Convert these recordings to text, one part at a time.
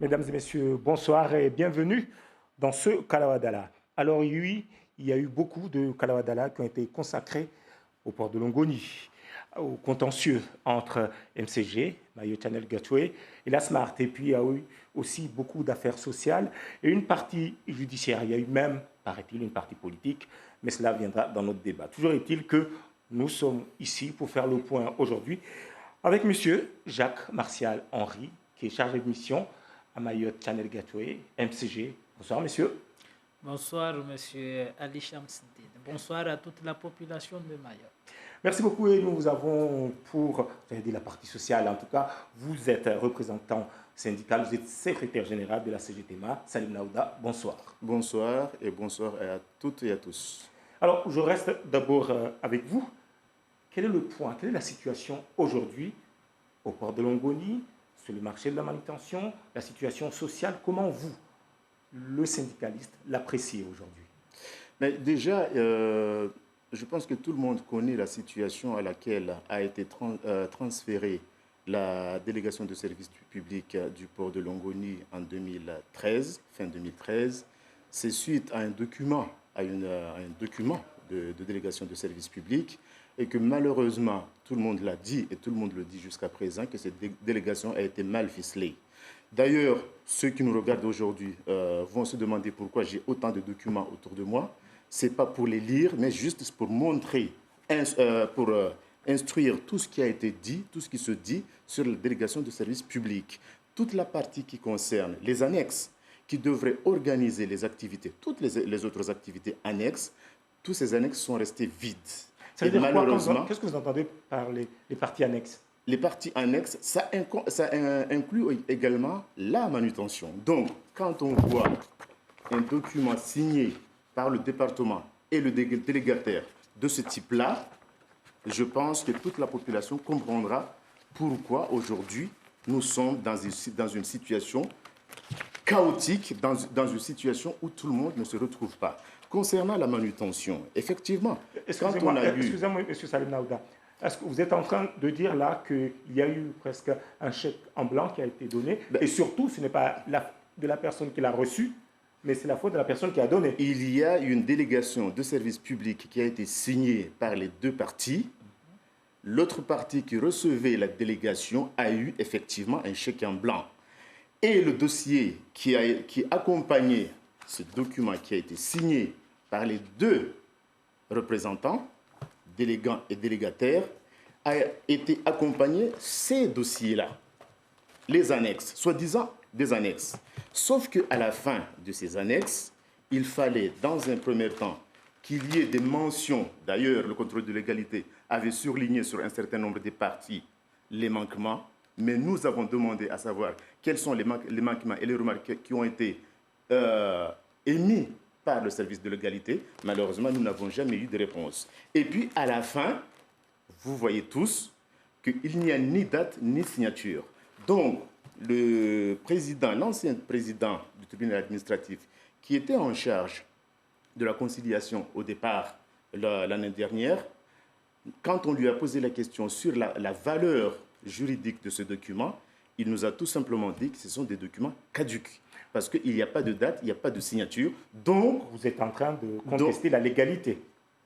Mesdames et messieurs, bonsoir et bienvenue dans ce Kalawadala. Alors oui, il y a eu beaucoup de Kalawadala qui ont été consacrés au port de Longoni, au contentieux entre MCG, Mayo Channel Gateway, et la Smart. Et puis il y a eu aussi beaucoup d'affaires sociales et une partie judiciaire. Il y a eu même, paraît-il, une partie politique, mais cela viendra dans notre débat. Toujours est-il que nous sommes ici pour faire le point aujourd'hui avec monsieur Jacques Martial Henry, qui est chargé de mission à Mayotte Channel Gateway, MCG. Bonsoir, messieurs. Bonsoir, monsieur Ali Shamsidine. Bonsoir à toute la population de Mayotte. Merci beaucoup et nous vous avons pour, j'allais dire la partie sociale, en tout cas, vous êtes représentant syndical, vous êtes secrétaire général de la CGTMA. Salim Naouda, bonsoir. Bonsoir et bonsoir à toutes et à tous. Alors, je reste d'abord avec vous. Quel est le point, quelle est la situation aujourd'hui au port de Longoni, sur le marché de la manutention, la situation sociale, comment vous, le syndicaliste, l'appréciez aujourd'hui? Mais déjà, je pense que tout le monde connaît la situation à laquelle a été transférée la délégation de service public du port de Longoni en 2013, fin 2013. C'est suite à un document, de délégation de service public, et que malheureusement, tout le monde l'a dit et tout le monde le dit jusqu'à présent, que cette délégation a été mal ficelée. D'ailleurs, ceux qui nous regardent aujourd'hui vont se demander pourquoi j'ai autant de documents autour de moi. Ce n'est pas pour les lire, mais juste pour montrer, pour instruire tout ce qui a été dit, tout ce qui se dit sur la délégation de service public. Toute la partie qui concerne les annexes, qui devraient organiser les activités, toutes les autres activités annexes, tous ces annexes sont restés vides. Ça veut dire quoi? Qu'est-ce que vous entendez par les parties annexes? Les parties annexes, ça inclut également la manutention. Donc, quand on voit un document signé par le département et le délégataire de ce type-là, je pense que toute la population comprendra pourquoi aujourd'hui nous sommes dans une situation chaotique, dans une situation où tout le monde ne se retrouve pas. Concernant la manutention, effectivement, excusez-moi, M. Salim Naouda, est-ce que vous êtes en train de dire là qu'il y a eu presque un chèque en blanc qui a été donné, et surtout, ce n'est pas de la personne qui l'a reçu, mais c'est la faute de la personne qui a donné? Il y a une délégation de service public qui a été signée par les deux parties. L'autre partie qui recevait la délégation a eu effectivement un chèque en blanc. Et le dossier qui accompagnait ce document qui a été signé par les deux représentants, délégants et délégataires, a été accompagné ces dossiers-là, les annexes, soi-disant des annexes. Sauf qu'à la fin de ces annexes, il fallait dans un premier temps qu'il y ait des mentions. D'ailleurs, le contrôle de légalité avait surligné sur un certain nombre de parties les manquements, mais nous avons demandé à savoir quels sont les manquements et les remarques qui ont été émis par le service de légalité. Malheureusement, nous n'avons jamais eu de réponse. Et puis, à la fin, vous voyez tous qu'il n'y a ni date ni signature. Donc, l'ancien président du tribunal administratif, qui était en charge de la conciliation au départ l'année dernière, quand on lui a posé la question sur la valeur juridique de ce document, il nous a tout simplement dit que ce sont des documents caducs. Parce qu'il n'y a pas de date, il n'y a pas de signature. Donc, vous êtes en train de contester la légalité?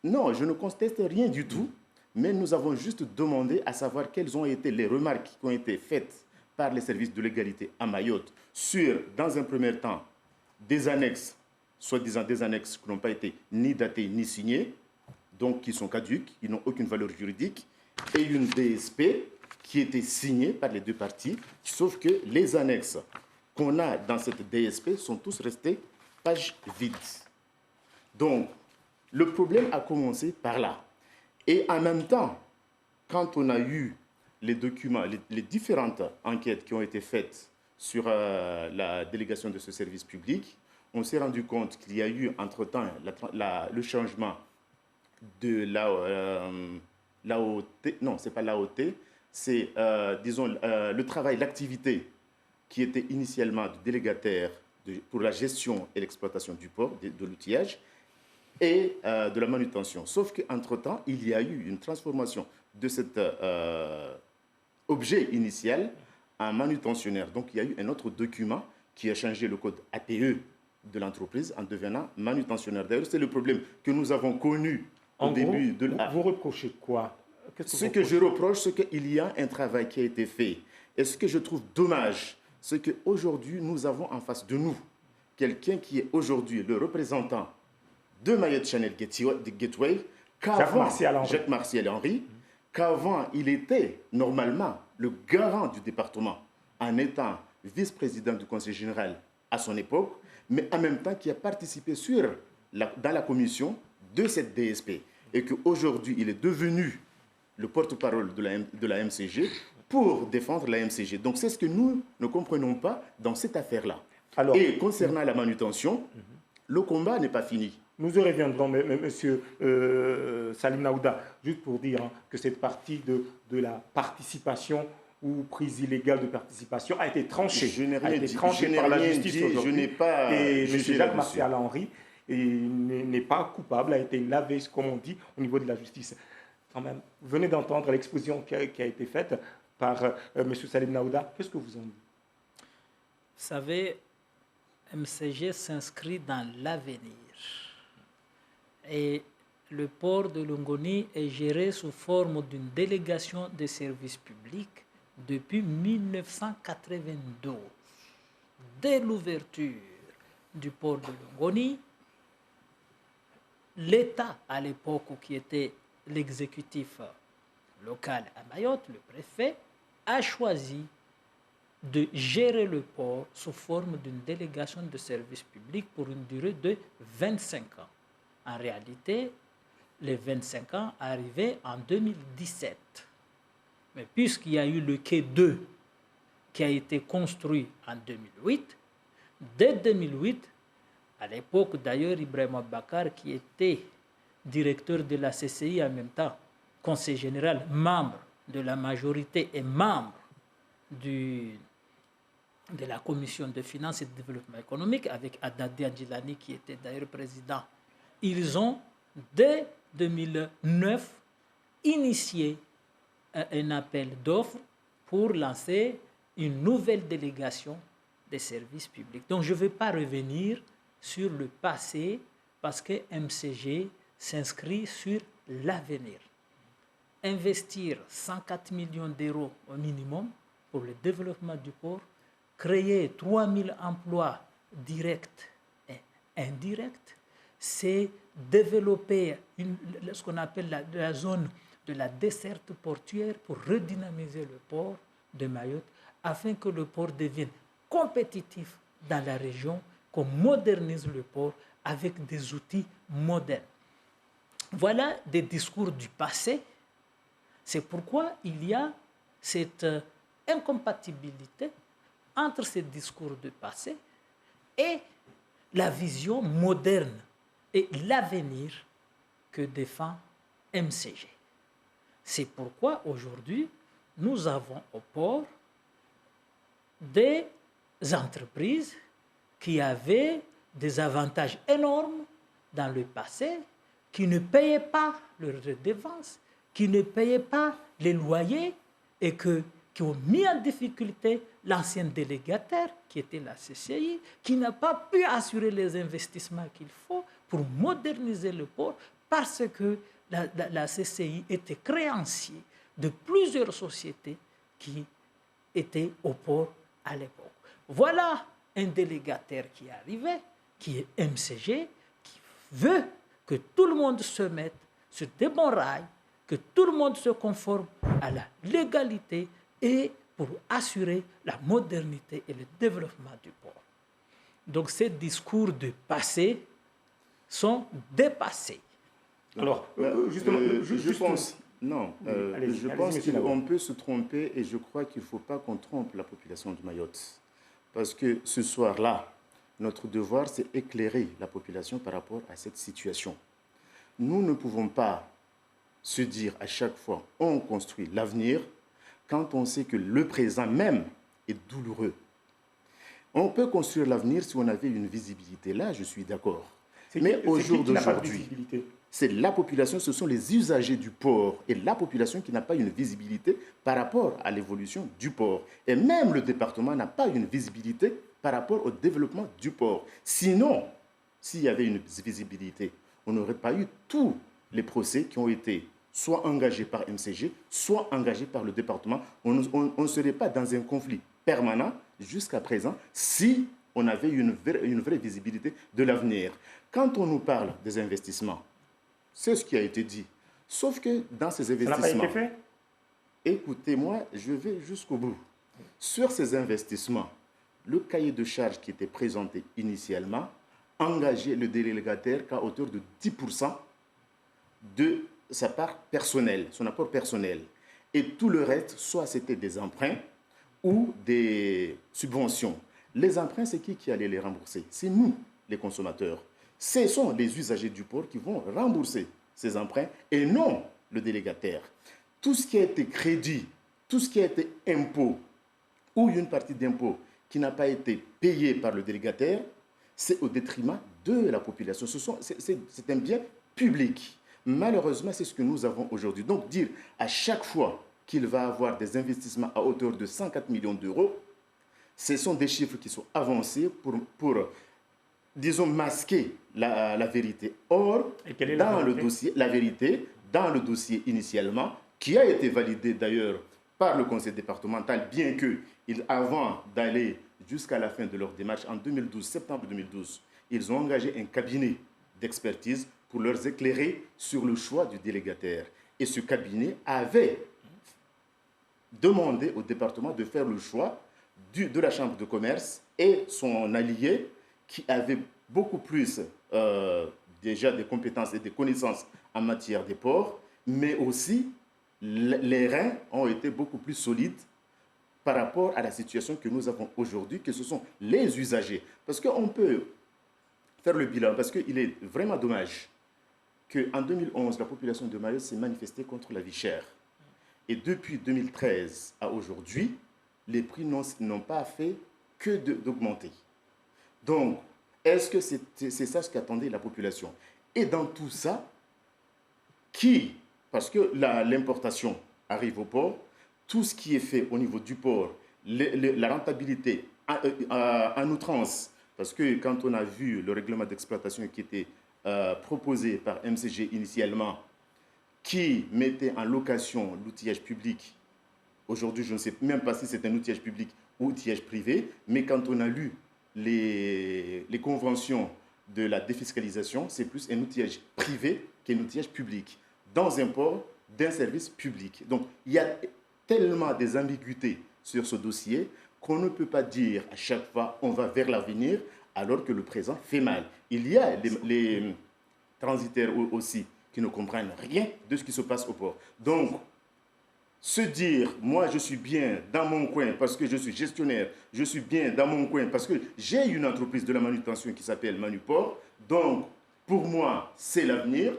Non, je ne conteste rien du tout. Mais nous avons juste demandé à savoir quelles ont été les remarques qui ont été faites par les services de légalité à Mayotte sur, dans un premier temps, des annexes, soi-disant des annexes qui n'ont pas été ni datées ni signées, donc qui sont caduques, qui n'ont aucune valeur juridique, et une DSP qui était signée par les deux parties, sauf que les annexes qu'on a dans cette DSP sont tous restés page vide. Donc, le problème a commencé par là. Et en même temps, quand on a eu les documents, les différentes enquêtes qui ont été faites sur la délégation de ce service public, on s'est rendu compte qu'il y a eu entre-temps le changement de l'AOT, non, ce n'est pas l'AOT, c'est, disons, le travail, l'activité qui était initialement du délégataire pour la gestion et l'exploitation du port, de l'outillage, et de la manutention. Sauf qu'entre-temps, il y a eu une transformation de cet objet initial en manutentionnaire. Donc, il y a eu un autre document qui a changé le code APE de l'entreprise en devenant manutentionnaire. D'ailleurs, c'est le problème que nous avons connu au début de la... Vous reprochez quoi? Ce que je reproche, c'est qu'il y a un travail qui a été fait. Et ce que je trouve dommage, c'est qu'aujourd'hui, nous avons en face de nous quelqu'un qui est aujourd'hui le représentant de Mayotte Channel Gateway, Jacques Martial Henry, qu'avant, il était normalement le garant du département en étant vice-président du Conseil général à son époque, mais en même temps qui a participé dans la commission de cette DSP. Et qu'aujourd'hui, il est devenu le porte-parole de la MCG pour défendre la MCG. Donc c'est ce que nous ne comprenons pas dans cette affaire-là. Et concernant la manutention, le combat n'est pas fini. Nous y reviendrons, monsieur Salim Naouda, juste pour dire que cette partie de la participation ou prise illégale de participation a été tranchée. Je n'ai rien dit. Par la justice aujourd'hui. Je n'ai pas et M. Jacques Martial Henry n'est pas coupable, a été lavé, comme on dit, au niveau de la justice. Quand même, vous venez d'entendre l'exposition qui a été faite par M. Salim Naouda. Qu'est-ce que vous en dites? Vous savez, MCG s'inscrit dans l'avenir. Et le port de Longoni est géré sous forme d'une délégation de services publics depuis 1992. Dès l'ouverture du port de Longoni, l'État, à l'époque qui était l'exécutif local à Mayotte, le préfet, a choisi de gérer le port sous forme d'une délégation de services publics pour une durée de 25 ans. En réalité, les 25 ans arrivaient en 2017. Mais puisqu'il y a eu le quai 2 qui a été construit en 2008, dès 2008, à l'époque d'ailleurs, Ibrahim Bakar, qui était directeur de la CCI en même temps, conseiller général, membre de la majorité et membre de la commission de finances et de développement économique, avec Adadi Adjilani qui était d'ailleurs président, ils ont, dès 2009, initié un appel d'offres pour lancer une nouvelle délégation des services publics. Donc je ne vais pas revenir sur le passé parce que MCG s'inscrit sur l'avenir. Investir 104 millions d'euros au minimum pour le développement du port, créer 3000 emplois directs et indirects, c'est développer ce qu'on appelle la zone de la desserte portuaire pour redynamiser le port de Mayotte afin que le port devienne compétitif dans la région, qu'on modernise le port avec des outils modernes. Voilà des discours du passé. C'est pourquoi il y a cette incompatibilité entre ces discours du passé et la vision moderne et l'avenir que défend MCG. C'est pourquoi aujourd'hui, nous avons au port des entreprises qui avaient des avantages énormes dans le passé, qui ne payaient pas leurs redevances, qui ne payaient pas les loyers et qui ont mis en difficulté l'ancien délégataire, qui était la CCI, qui n'a pas pu assurer les investissements qu'il faut pour moderniser le port parce que la CCI était créancier de plusieurs sociétés qui étaient au port à l'époque. Voilà un délégataire qui est arrivé, qui est MCG, qui veut que tout le monde se mette sur des bons rails, que tout le monde se conforme à la légalité et pour assurer la modernité et le développement du port. Donc ces discours du passé sont dépassés. Alors, justement, je pense... Non, je pense qu'on peut se tromper et je crois qu'il ne faut pas qu'on trompe la population de Mayotte. Parce que ce soir-là, notre devoir, c'est éclairer la population par rapport à cette situation. Nous ne pouvons pas se dire à chaque fois on construit l'avenir quand on sait que le présent même est douloureux. On peut construire l'avenir si on avait une visibilité. Là, je suis d'accord. Mais au jour d'aujourd'hui, c'est la population, ce sont les usagers du port et la population qui n'a pas une visibilité par rapport à l'évolution du port. Et même le département n'a pas une visibilité par rapport au développement du port. Sinon, s'il y avait une visibilité, on n'aurait pas eu tous les procès qui ont été soit engagés par MCG, soit engagés par le département. On ne serait pas dans un conflit permanent jusqu'à présent si on avait une vraie visibilité de l'avenir. Quand on nous parle des investissements, c'est ce qui a été dit. Sauf que dans ces investissements... Ça n'a pas été fait? Écoutez-moi, je vais jusqu'au bout. Sur ces investissements, le cahier de charges qui était présenté initialement engageait le délégataire qu'à hauteur de 10% de sa part personnelle, son apport personnel. Et tout le reste, soit c'était des emprunts ou des subventions. Les emprunts, c'est qui allait les rembourser? C'est nous, les consommateurs. Ce sont les usagers du port qui vont rembourser ces emprunts et non le délégataire. Tout ce qui a été crédit, tout ce qui a été impôt ou une partie d'impôt qui n'a pas été payée par le délégataire, c'est au détriment de la population. C'est un bien public. Malheureusement, c'est ce que nous avons aujourd'hui. Donc, dire à chaque fois qu'il va avoir des investissements à hauteur de 104 millions d'euros, ce sont des chiffres qui sont avancés pour disons, masquer la vérité. Or, dans le dossier, la vérité, dans le dossier initialement, qui a été validé d'ailleurs par le conseil départemental, bien que, avant d'aller jusqu'à la fin de leur démarche, en 2012, septembre 2012, ils ont engagé un cabinet d'expertise pour leur éclairer sur le choix du délégataire. Et ce cabinet avait demandé au département de faire le choix de la chambre de commerce et son allié qui avait beaucoup plus déjà des compétences et des connaissances en matière des ports, mais aussi les reins ont été beaucoup plus solides par rapport à la situation que nous avons aujourd'hui, que ce sont les usagers. Parce qu'on peut faire le bilan, parce qu'il est vraiment dommage qu'en 2011, la population de Mayotte s'est manifestée contre la vie chère. Et depuis 2013 à aujourd'hui, les prix n'ont pas fait que d'augmenter. Donc, est-ce que c'est ça ce qu'attendait la population? Et dans tout ça, parce que l'importation arrive au port, tout ce qui est fait au niveau du port, la rentabilité en outrance, parce que quand on a vu le règlement d'exploitation qui était proposé par MCG initialement, qui mettait en location l'outillage public, aujourd'hui je ne sais même pas si c'est un outillage public ou outillage privé, mais quand on a lu les conventions de la défiscalisation, c'est plus un outillage privé qu'un outillage public, dans un port d'un service public. Donc, il y a tellement des ambiguïtés sur ce dossier qu'on ne peut pas dire à chaque fois on va vers l'avenir alors que le présent fait mal. Il y a les transitaires aussi qui ne comprennent rien de ce qui se passe au port. Donc, se dire, moi je suis bien dans mon coin parce que je suis gestionnaire, je suis bien dans mon coin parce que j'ai une entreprise de la manutention qui s'appelle Manuport, donc pour moi c'est l'avenir,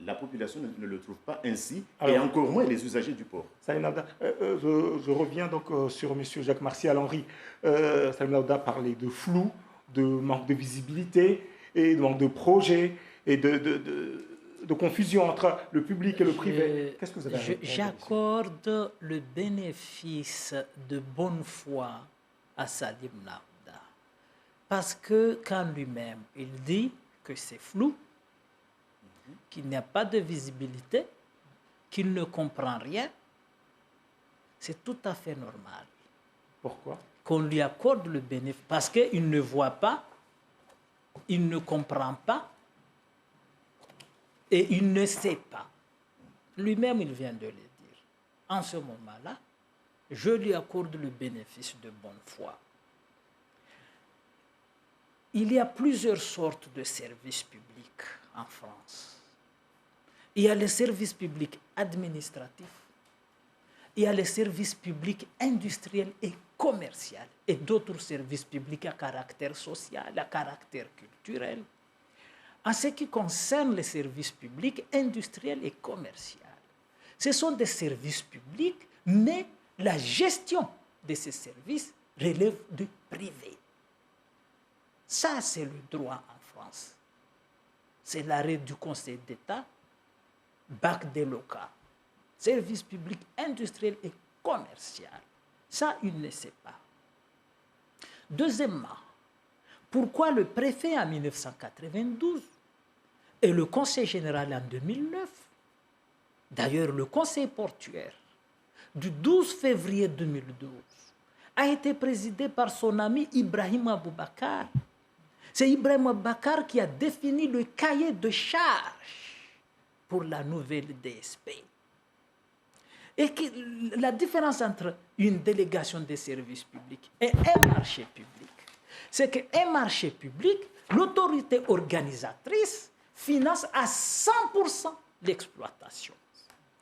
la population ne le trouve pas ainsi, et encore moins les usagers du port. Salim Naouda, je reviens donc sur M. Jacques Martial Henry. Salim Naouda parlait de flou, de manque de visibilité et de manque de projet et de confusion entre le public et le privé. Qu'est-ce que vous avez à répondre? J'accorde le bénéfice de bonne foi à Salim Naouda. Parce que quand lui-même, il dit que c'est flou, qu'il n'y a pas de visibilité, qu'il ne comprend rien, c'est tout à fait normal. Pourquoi? Qu'on lui accorde le bénéfice. Parce qu'il ne voit pas, il ne comprend pas, et il ne sait pas. Lui-même, il vient de le dire. En ce moment-là, je lui accorde le bénéfice de bonne foi. Il y a plusieurs sortes de services publics en France. Il y a les services publics administratifs, il y a les services publics industriels et commerciaux, et d'autres services publics à caractère social, à caractère culturel. En ce qui concerne les services publics industriels et commerciaux, ce sont des services publics, mais la gestion de ces services relève du privé. Ça, c'est le droit en France. C'est l'arrêt du Conseil d'État, Bac des locaux, services publics industriels et commerciaux. Ça, il ne sait pas. Deuxièmement, pourquoi le préfet en 1992 et le conseil général en 2009? D'ailleurs, le conseil portuaire du 12 février 2012 a été présidé par son ami Ibrahim Aboubacar. C'est Ibrahim Aboubacar qui a défini le cahier de charges pour la nouvelle DSP. Et la différence entre une délégation des services publics et un marché public, c'est qu'un marché public, l'autorité organisatrice finance à 100% l'exploitation.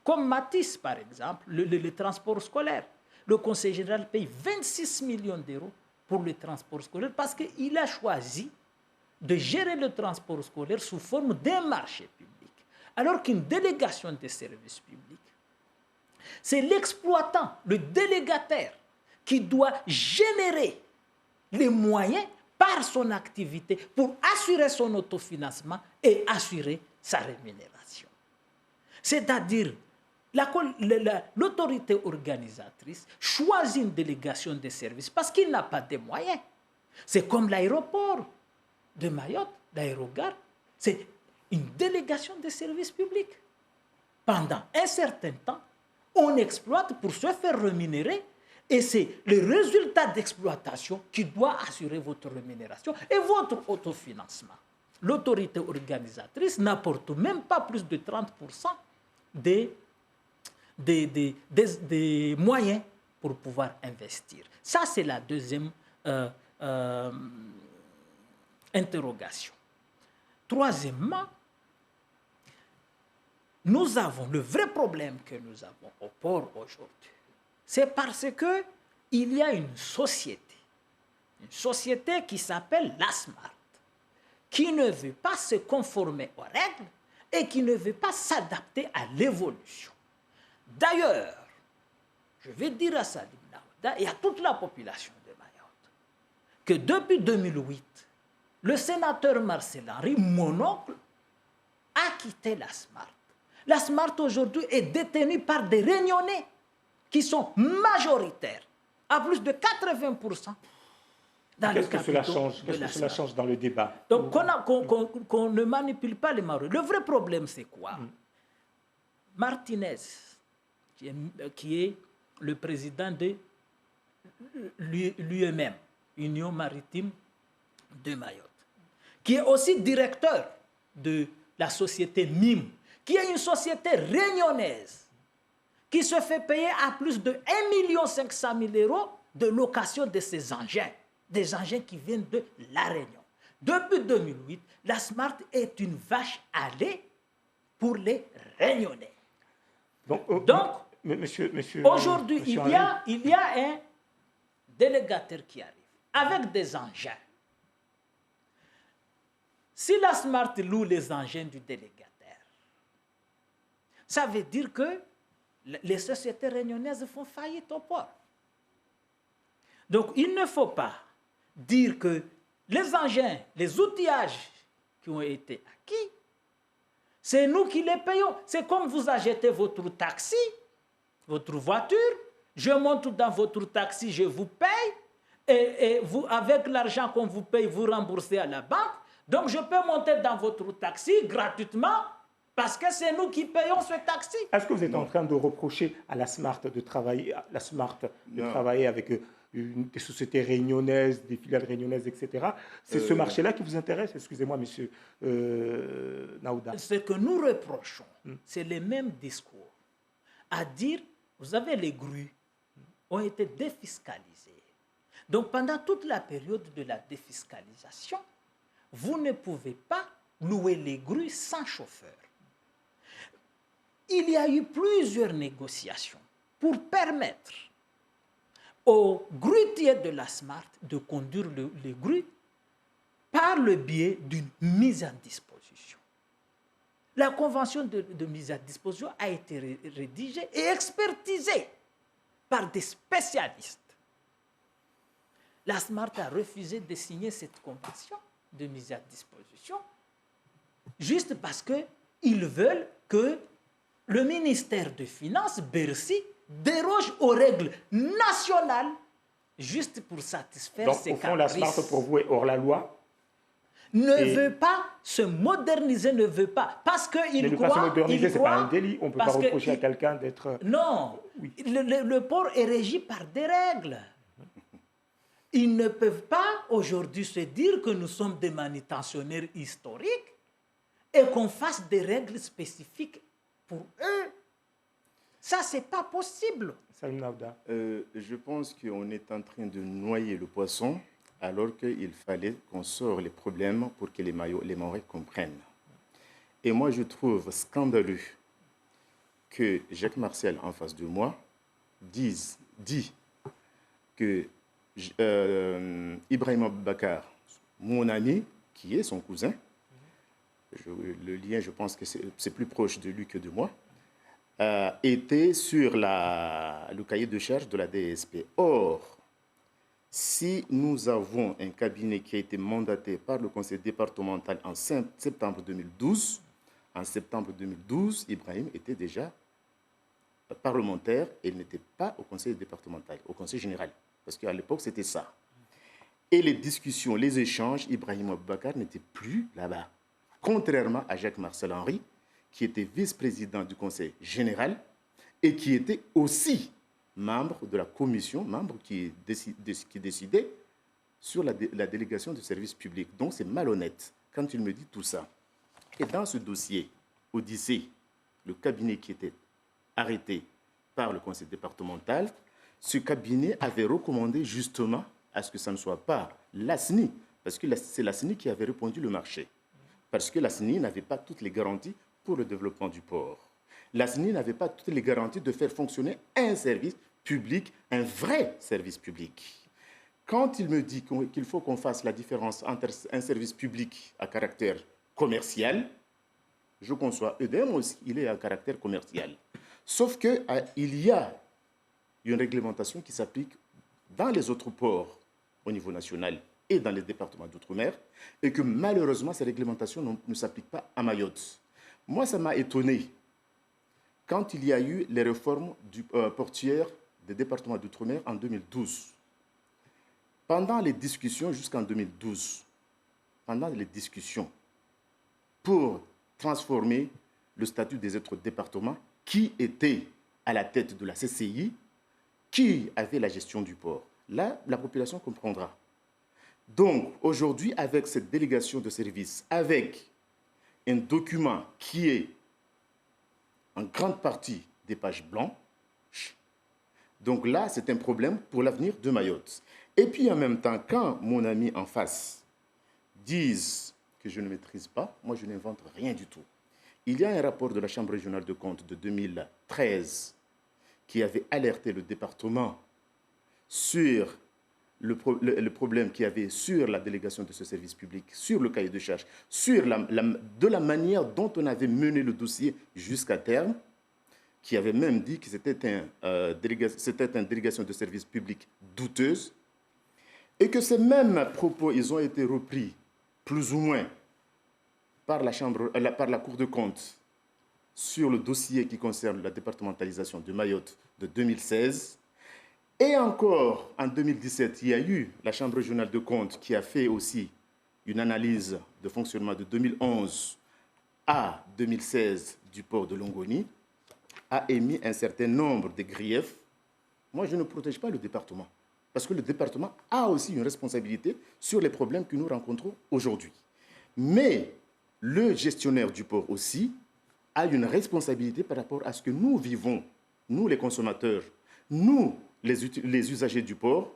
Comme Matisse, par exemple, le transport scolaire. Le Conseil général paye 26 millions d'euros pour le transport scolaire parce qu'il a choisi de gérer le transport scolaire sous forme d'un marché public. Alors qu'une délégation des services publics, c'est l'exploitant, le délégataire, qui doit générer les moyens par son activité pour assurer son autofinancement et assurer sa rémunération. C'est-à-dire, l'autorité organisatrice choisit une délégation de services parce qu'il n'a pas de moyens. C'est comme l'aéroport de Mayotte, l'aérogare, c'est une délégation de services publics. Pendant un certain temps, on exploite pour se faire rémunérer et c'est le résultat d'exploitation qui doit assurer votre rémunération et votre autofinancement. L'autorité organisatrice n'apporte même pas plus de 30% des moyens pour pouvoir investir. Ça, c'est la deuxième interrogation. Troisièmement, nous avons le vrai problème que nous avons au port aujourd'hui. C'est parce qu'il y a une société qui s'appelle la SMART, qui ne veut pas se conformer aux règles et qui ne veut pas s'adapter à l'évolution. D'ailleurs, je vais dire à Salim Naouda et à toute la population de Mayotte que depuis 2008, le sénateur Marcel Henry, mon oncle, a quitté la SMART. La SMART aujourd'hui est détenue par des Réunionnais qui sont majoritaires, à plus de 80%. Qu'est-ce que cela change? Qu'est-ce que cela change dans le débat? Donc, qu'on ne manipule pas les Maoris. Le vrai problème, c'est quoi? Martinez, qui est le président de l'UMM, Union maritime de Mayotte, qui est aussi directeur de la société MIM, qui est une société réunionnaise, qui se fait payer à plus de 1 500 000 € de location de ses engins, des engins qui viennent de La Réunion. Depuis 2008, la SMART est une vache à lait pour les Réunionnais. Donc aujourd'hui, il y a un délégataire qui arrive avec des engins. Si la SMART loue les engins du délégataire, ça veut dire que les sociétés réunionnaises font faillite au port. Donc, il ne faut pas dire que les engins, les outillages qui ont été acquis, c'est nous qui les payons. C'est comme vous achetez votre taxi, votre voiture, je monte dans votre taxi, je vous paye, et vous, avec l'argent qu'on vous paye, vous remboursez à la banque. Donc, je peux monter dans votre taxi gratuitement parce que c'est nous qui payons ce taxi. Est-ce que vous êtes en train de reprocher à la SMART de travailler, avec des sociétés réunionnaises, des filiales réunionnaises, etc. C'est ce marché-là qui vous intéresse? Excusez-moi, monsieur Naouda. Ce que nous reprochons, c'est les mêmes discours. À dire, vous avez les grues, ont été défiscalisées. Donc, pendant toute la période de la défiscalisation, vous ne pouvez pas louer les grues sans chauffeur. Il y a eu plusieurs négociations pour permettre aux grutiers de la SMART de conduire les grues par le biais d'une mise en disposition. La convention de mise à disposition a été rédigée et expertisée par des spécialistes. La SMART a refusé de signer cette convention de mise à disposition juste parce qu'ils veulent que le ministère des Finances, Bercy, déroge aux règles nationales juste pour satisfaire Donc, ses au fond, la caprices. SMART, pour vous, est hors la loi. Ne veut pas se moderniser, ne veut pas. Parce qu'il Mais ne croit... pas se moderniser, ce n'est pas un croit- délit. On ne peut pas parce que reprocher à il- quelqu'un d'être... Non, Oui. le port est régi par des règles. Ils ne peuvent pas aujourd'hui se dire que nous sommes des manutentionnaires historiques et qu'on fasse des règles spécifiques pour eux. Ça, ce n'est pas possible. Salim Navda. Je pense qu'on est en train de noyer le poisson alors qu'il fallait qu'on sorte les problèmes pour que les Mahorais comprennent. Et moi, je trouve scandaleux que Jacques Marcel, en face de moi, dit que Ibrahim Bakar, mon ami, qui est son cousin, le lien, je pense que c'est plus proche de lui que de moi, était sur le cahier de charge de la DSP. Or, si nous avons un cabinet qui a été mandaté par le conseil départemental en septembre 2012, Ibrahim était déjà parlementaire et il n'était pas au conseil départemental, au conseil général. Parce qu'à l'époque, c'était ça. Et les discussions, les échanges, Ibrahim Bakar n'était plus là-bas. Contrairement à Jacques Marcel Henry, qui était vice-président du conseil général et qui était aussi membre de la commission, membre qui décidait sur la délégation du service public. Donc c'est malhonnête quand il me dit tout ça. Et dans ce dossier, Odyssée, le cabinet qui était arrêté par le conseil départemental, ce cabinet avait recommandé justement à ce que ça ne soit pas l'ASNI, parce que c'est l'ASNI qui avait répondu le marché. Parce que l'ASNI n'avait pas toutes les garanties pour le développement du port. L'ASNI n'avait pas toutes les garanties de faire fonctionner un service public, un vrai service public. Quand il me dit qu'il faut qu'on fasse la différence entre un service public à caractère commercial, je conçois EDM aussi, il est à caractère commercial. Sauf qu'il y a une réglementation qui s'applique dans les autres ports au niveau national et dans les départements d'outre-mer, et que malheureusement, ces réglementations ne s'appliquent pas à Mayotte. Moi, ça m'a étonné quand il y a eu les réformes portuaires des départements d'outre-mer en 2012. Pendant les discussions jusqu'en 2012, pendant les discussions pour transformer le statut des autres départements, qui était à la tête de la CCI, qui avait la gestion du port. Là, la population comprendra. Donc, aujourd'hui, avec cette délégation de service, avec un document qui est en grande partie des pages blanches, donc là, c'est un problème pour l'avenir de Mayotte. Et puis, en même temps, quand mon ami en face dise que je ne maîtrise pas, moi, je n'invente rien du tout. Il y a un rapport de la Chambre régionale de comptes de 2013 qui avait alerté le département sur le problème qu'il y avait sur la délégation de ce service public, sur le cahier de charges, sur de la manière dont on avait mené le dossier jusqu'à terme, qui avait même dit que c'était une délégation de service public douteuse, et que ces mêmes propos, ils ont été repris plus ou moins par la Cour de comptes sur le dossier qui concerne la départementalisation de Mayotte de 2016. Et encore, en 2017, il y a eu la Chambre régionale de comptes qui a fait aussi une analyse de fonctionnement de 2011 à 2016 du port de Longoni, a émis un certain nombre de griefs. Moi, je ne protège pas le département, parce que le département a aussi une responsabilité sur les problèmes que nous rencontrons aujourd'hui. Mais le gestionnaire du port aussi a une responsabilité par rapport à ce que nous vivons, nous les consommateurs, nous les usagers du port,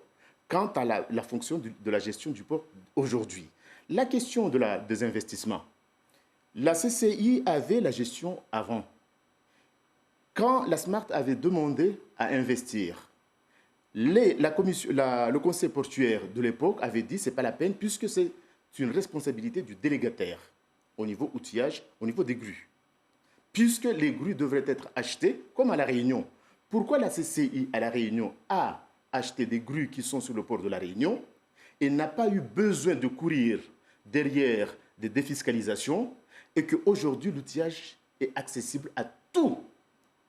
quant à la fonction de la gestion du port aujourd'hui. La question des investissements. La CCI avait la gestion avant. Quand la SMART avait demandé à investir, le conseil portuaire de l'époque avait dit que ce n'est pas la peine puisque c'est une responsabilité du délégataire au niveau outillage, au niveau des grues. Puisque les grues devraient être achetées comme à La Réunion. Pourquoi la CCI à La Réunion a acheté des grues qui sont sur le port de La Réunion et n'a pas eu besoin de courir derrière des défiscalisations et qu'aujourd'hui l'outillage est accessible à tout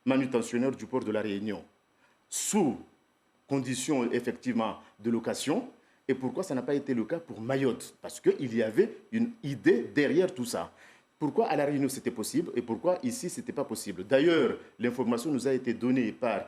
manutentionnaire du port de La Réunion sous conditions effectivement de location. Et pourquoi ça n'a pas été le cas pour Mayotte? Parce qu'il y avait une idée derrière tout ça. Pourquoi à La Réunion c'était possible et pourquoi ici c'était pas possible? D'ailleurs, l'information nous a été donnée par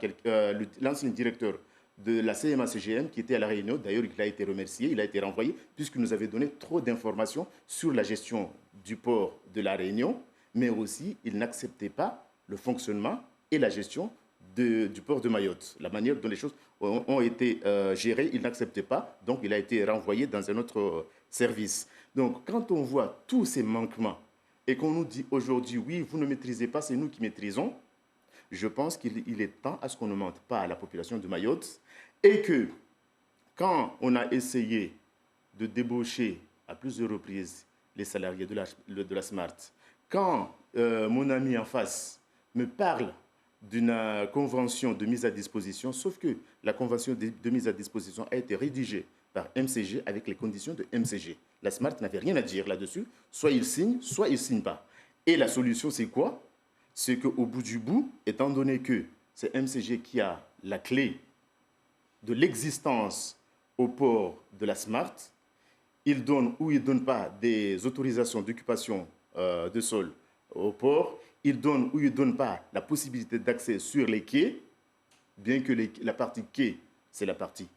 l'ancien directeur de la CMA-CGM qui était à La Réunion. D'ailleurs, il a été remercié, il a été renvoyé puisqu'il nous avait donné trop d'informations sur la gestion du port de La Réunion, mais aussi il n'acceptait pas le fonctionnement et la gestion du port de Mayotte. La manière dont les choses ont été gérées, il n'acceptait pas, donc il a été renvoyé dans un autre service. Donc, quand on voit tous ces manquements et qu'on nous dit aujourd'hui, oui, vous ne maîtrisez pas, c'est nous qui maîtrisons, je pense qu'il est temps à ce qu'on ne mente pas à la population de Mayotte et que quand on a essayé de débaucher à plusieurs reprises les salariés de la Smart, quand mon ami en face me parle d'une convention de mise à disposition, sauf que la convention de mise à disposition a été rédigée par MCG avec les conditions de MCG. La Smart n'avait rien à dire là-dessus. Soit il signe, soit il ne signe pas. Et la solution, c'est quoi? C'est qu'au bout du bout, étant donné que c'est MCG qui a la clé de l'existence au port de la Smart, il donne ou il ne donne pas des autorisations d'occupation de sol au port, il donne ou il ne donne pas la possibilité d'accès sur les quais, bien que la partie quai, c'est la partie,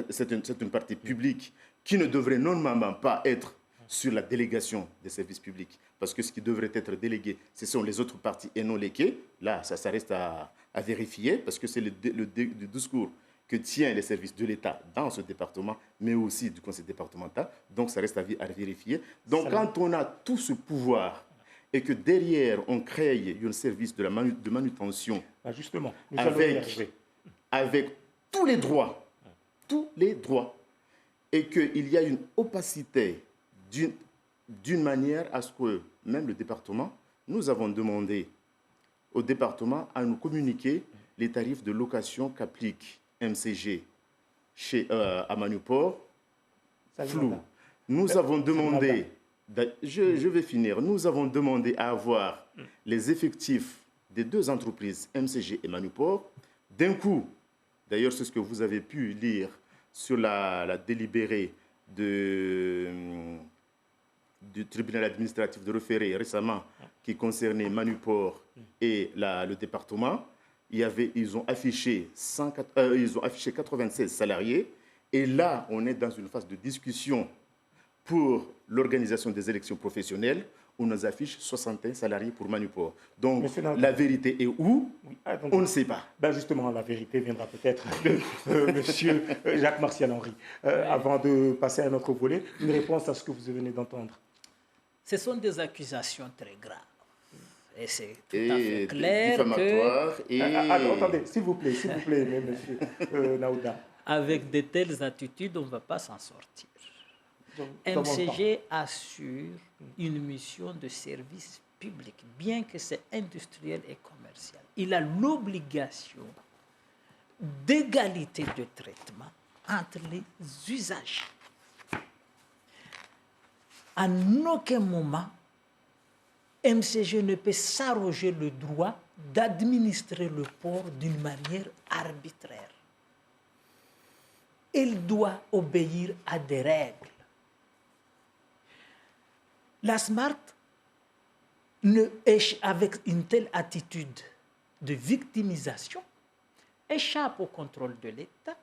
c'est une partie publique qui ne devrait normalement pas être sur la délégation des services publics. Parce que ce qui devrait être délégué, ce sont les autres parties et non les quais. Là, ça reste à vérifier, parce que c'est le discours que tient les services de l'État dans ce département, mais aussi du conseil départemental. Donc, ça reste à vérifier. Donc, quand on a tout ce pouvoir et que derrière, on crée un service de manutention justement, avec tous les droits, et qu'il y a une opacité d'une manière à ce que même le département, nous avons demandé au département à nous communiquer les tarifs de location qu'applique MCG à Manuport, flou. Nous avons demandé, je vais finir, nous avons demandé à avoir les effectifs des deux entreprises, MCG et Manuport. D'un coup, d'ailleurs c'est ce que vous avez pu lire sur la délibérée du tribunal administratif de référé récemment qui concernait Manuport et le département. Ils ont affiché 96 salariés. Et là, on est dans une phase de discussion pour l'organisation des élections professionnelles où on nous affiche 61 salariés pour Manuport. Donc, la vérité est où? On ne sait pas. Justement, la vérité viendra peut-être de monsieur Jacques Martial Henry. Avant de passer à notre volet, une réponse à ce que vous venez d'entendre. Ce sont des accusations très graves. Et c'est tout à fait clair que... Attendez, s'il vous plaît, monsieur Naouda. Avec de telles attitudes, on ne va pas s'en sortir. MCG assure une mission de service public, bien que c'est industriel et commercial. Il a l'obligation d'égalité de traitement entre les usagers. À aucun moment, MCG ne peut s'arroger le droit d'administrer le port d'une manière arbitraire. Il doit obéir à des règles. La Smart, avec une telle attitude de victimisation, échappe au contrôle de l'État,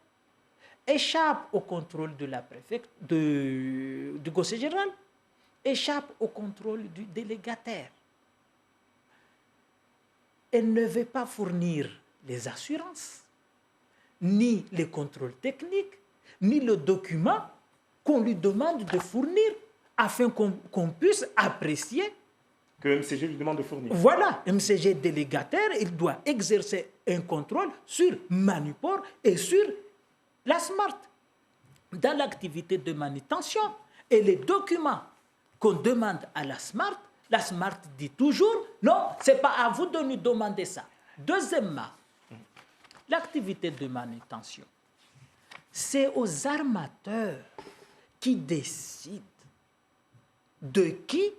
échappe au contrôle de la préfecture, du conseil général, échappe au contrôle du délégataire. Elle ne veut pas fournir les assurances, ni les contrôles techniques, ni le document qu'on lui demande de fournir afin qu'on puisse apprécier. Que MCG lui demande de fournir. Voilà, MCG délégataire, il doit exercer un contrôle sur Manuport et sur la Smart. Dans l'activité de manutention et les documents qu'on demande à la Smart dit toujours, non, ce n'est pas à vous de nous demander ça. Deuxièmement, l'activité de manutention, c'est aux armateurs qui décident de qui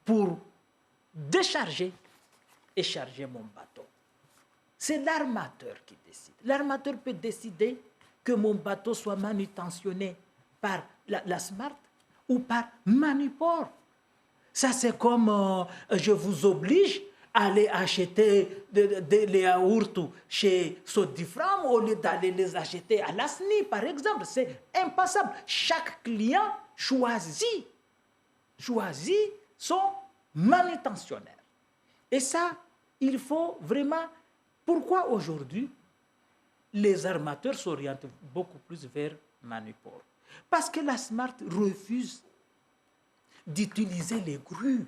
pour décharger et charger mon bateau. C'est l'armateur qui décide. L'armateur peut décider que mon bateau soit manutentionné par la SMART ou par Manuport. Ça, c'est comme je vous oblige à aller acheter des yaourts chez Sodifram au lieu d'aller les acheter à l'ASNI, par exemple. C'est impassable. Chaque client choisit son manutentionnaire. Et ça, il faut vraiment... Pourquoi aujourd'hui, les armateurs s'orientent beaucoup plus vers Manuport? Parce que la SMART refuse d'utiliser les grues,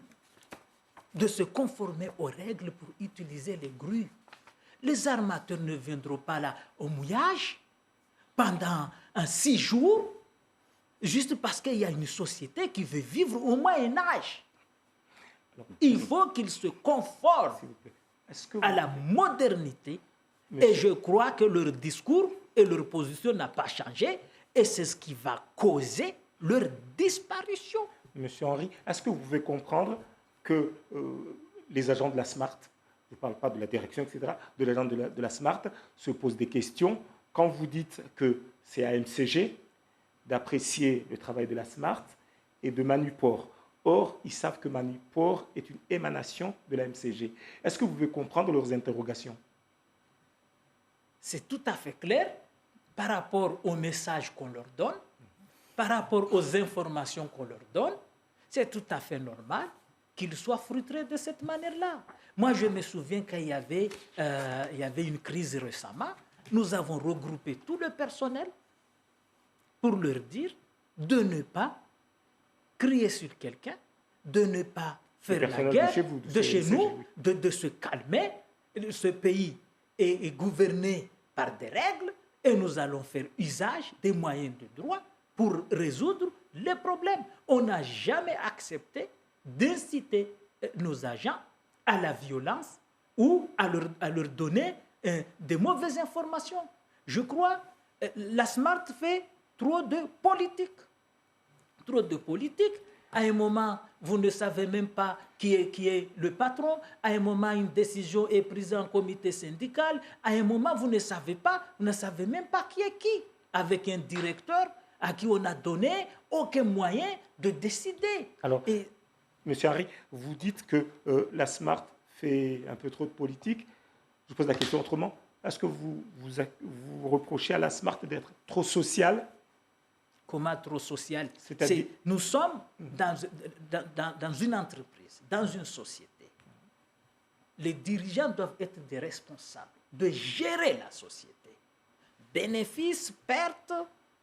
de se conformer aux règles pour utiliser les grues. Les armateurs ne viendront pas là au mouillage pendant 6 jours, juste parce qu'il y a une société qui veut vivre au Moyen-Âge. Il faut qu'ils se conforment à la modernité. Et je crois que leur discours et leur position n'ont pas changé. Et c'est ce qui va causer leur disparition. Monsieur Henry, est-ce que vous pouvez comprendre que les agents de la SMART, je ne parle pas de la direction, etc., de l'agent de la SMART, se posent des questions quand vous dites que c'est à MCG d'apprécier le travail de la SMART et de Manuport? Or, ils savent que Manuport est une émanation de la MCG. Est-ce que vous pouvez comprendre leurs interrogations? C'est tout à fait clair par rapport au message qu'on leur donne, par rapport aux informations qu'on leur donne. C'est tout à fait normal qu'ils soient frustrés de cette manière-là. Moi, je me souviens qu'il y avait une crise récemment. Nous avons regroupé tout le personnel pour leur dire de ne pas crier sur quelqu'un, de ne pas faire la guerre de chez nous, de se calmer. Ce pays est gouverné par des règles et nous allons faire usage des moyens de droit pour résoudre les problèmes. On n'a jamais accepté d'inciter nos agents à la violence ou à leur donner de mauvaises informations. Je crois que la SMART fait trop de politique. Trop de politique. À un moment, vous ne savez même pas qui est le patron. À un moment, une décision est prise en comité syndical. À un moment, vous ne savez même pas qui est qui. Avec un directeur à qui on n'a donné aucun moyen de décider. Alors, Monsieur Henry, vous dites que la SMART fait un peu trop de politique. Je pose la question autrement. Est-ce que vous reprochez à la SMART d'être trop sociale? Comment trop social? C'est-à-dire... Nous sommes dans une entreprise, dans une société. Les dirigeants doivent être des responsables de gérer la société. Bénéfices, pertes,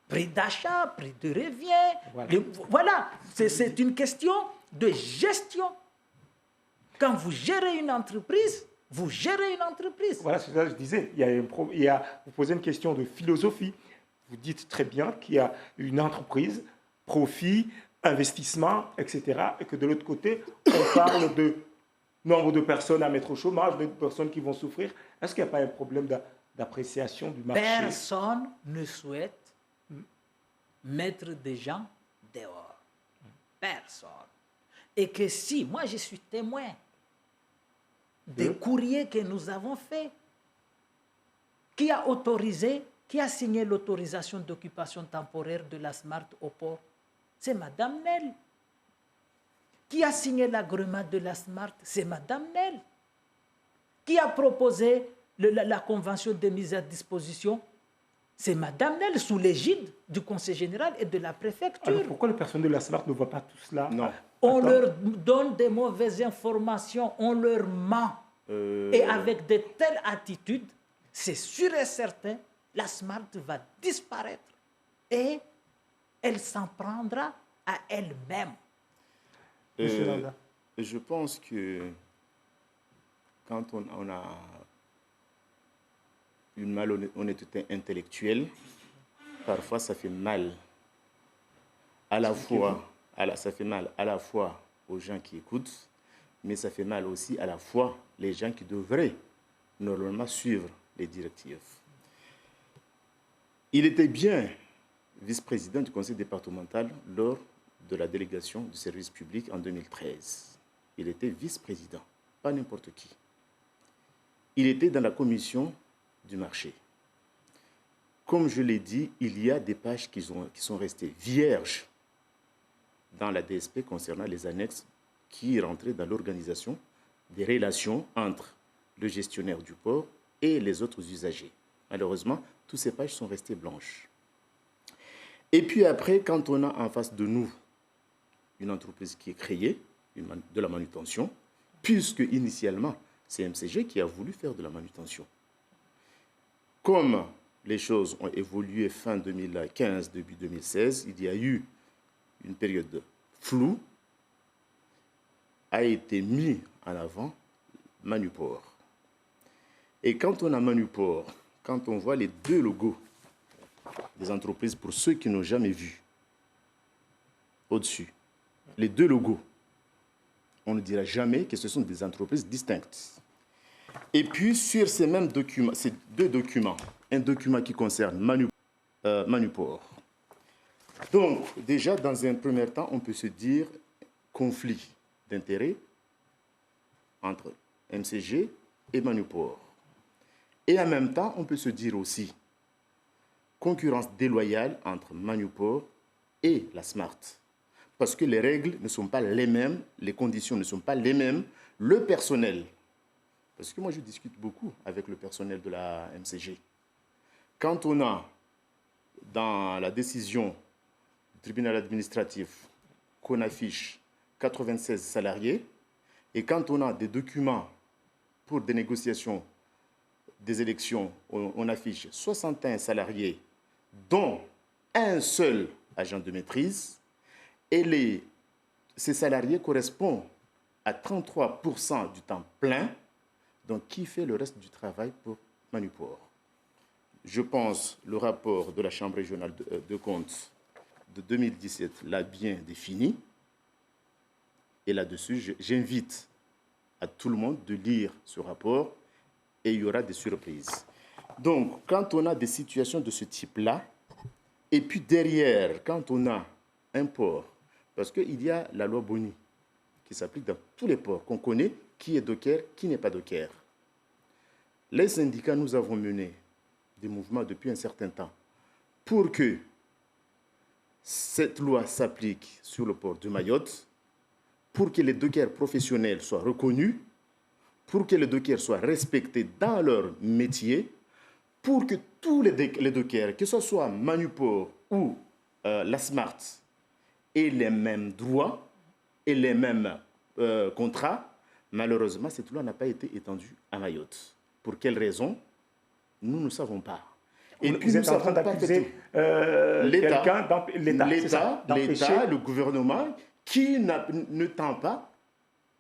prix d'achat, prix de revient. Voilà, c'est une question de gestion. Quand vous gérez une entreprise, vous gérez une entreprise. Voilà, c'est ça que je disais. Vous posez une question de philosophie. Vous dites très bien qu'il y a une entreprise, profit, investissement, etc. Et que de l'autre côté, on parle de nombre de personnes à mettre au chômage, de personnes qui vont souffrir. Est-ce qu'il n'y a pas un problème d'appréciation du marché? Personne ne souhaite mettre des gens dehors. Personne. Et que si, moi je suis témoin des courriers que nous avons faits, qui a signé l'autorisation d'occupation temporaire de la SMART au port? C'est Mme Nel. Qui a signé l'agrément de la SMART? C'est Mme Nel. Qui a proposé la convention de mise à disposition? C'est Mme Nel, sous l'égide du Conseil général et de la préfecture. Alors pourquoi les personnes de la SMART ne voient pas tout cela? Non. On leur donne des mauvaises informations, on leur ment. Et avec de telles attitudes, c'est sûr et certain, la SMART va disparaître et elle s'en prendra à elle-même. Je pense que quand on a une malhonnêteté intellectuelle, parfois ça fait mal ça fait mal à la fois aux gens qui écoutent, mais ça fait mal aussi à la fois les gens qui devraient normalement suivre les directives. Il était bien vice-président du conseil départemental lors de la délégation du service public en 2013. Il était vice-président, pas n'importe qui. il était dans la commission du marché. Comme je l'ai dit, il y a des pages qui sont restées vierges dans la DSP concernant les annexes qui rentraient dans l'organisation des relations entre le gestionnaire du port et les autres usagers. Malheureusement, toutes ces pages sont restées blanches. Et puis après, quand on a en face de nous une entreprise qui est créée, de la manutention, puisque initialement, c'est MCG qui a voulu faire de la manutention. Comme les choses ont évolué fin 2015, début 2016, il y a eu une période floue, a été mis en avant Manuport. Et quand on a Manuport, quand on voit les deux logos des entreprises, pour ceux qui n'ont jamais vu, au-dessus, les deux logos, on ne dira jamais que ce sont des entreprises distinctes. Et puis, sur ces mêmes documents, ces deux documents, un document qui concerne Manuport. Donc, déjà, dans un premier temps, on peut se dire conflit d'intérêts entre MCG et Manuport. Et en même temps, on peut se dire aussi concurrence déloyale entre Manuport et la Smart. Parce que les règles ne sont pas les mêmes, les conditions ne sont pas les mêmes, le personnel. Parce que moi, je discute beaucoup avec le personnel de la MCG. Quand on a, dans la décision du tribunal administratif, qu'on affiche 96 salariés, et quand on a des documents pour des négociations des élections, on affiche 61 salariés, dont un seul agent de maîtrise, et ces salariés correspondent à 33% du temps plein. Donc, qui fait le reste du travail pour Manuport? Je pense le rapport de la Chambre régionale de comptes de 2017 l'a bien défini. Et là-dessus, j'invite à tout le monde de lire ce rapport et il y aura des surprises. Donc, quand on a des situations de ce type-là, et puis derrière, quand on a un port, parce qu'il y a la loi Boni qui s'applique dans tous les ports qu'on connaît, qui est docker, qui n'est pas docker. Les syndicats, nous avons mené des mouvements depuis un certain temps pour que cette loi s'applique sur le port de Mayotte, pour que les dockers professionnels soient reconnus, pour que les dockers soient respectés dans leur métier, pour que tous les dockers, que ce soit Manuport ou la Smart, aient les mêmes droits et les mêmes contrats. Malheureusement, cette loi n'a pas été étendue à Mayotte. Pour quelles raisons? Nous ne savons pas. Et puis, vous êtes en train d'accuser quelqu'un, l'État, le gouvernement, qui ne tend pas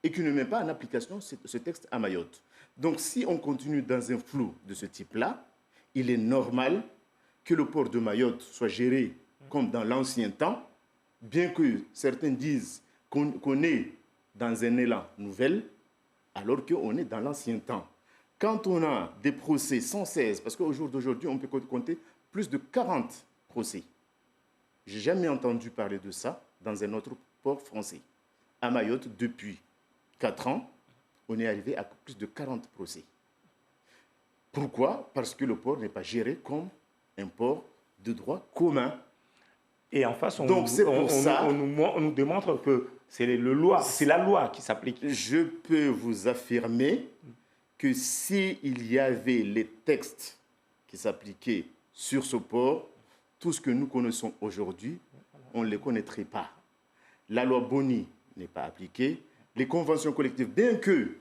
et qui ne met pas en application ce texte à Mayotte. Donc, si on continue dans un flou de ce type-là, il est normal que le port de Mayotte soit géré comme dans l'ancien temps, bien que certains disent qu'on est dans un élan nouvel, alors qu'on est dans l'ancien temps. Quand on a des procès sans cesse, parce qu'au jour d'aujourd'hui, on peut compter plus de 40 procès. Je n'ai jamais entendu parler de ça dans un autre port français. À Mayotte, depuis 4 ans, on est arrivé à plus de 40 procès. Pourquoi? Parce que le port n'est pas géré comme un port de droit commun. Et en face, on nous démontre que c'est la loi qui s'applique. Je peux vous affirmer que s'il y avait les textes qui s'appliquaient sur ce port, tout ce que nous connaissons aujourd'hui, on ne les connaîtrait pas. La loi Boni n'est pas appliquée. Les conventions collectives, bien que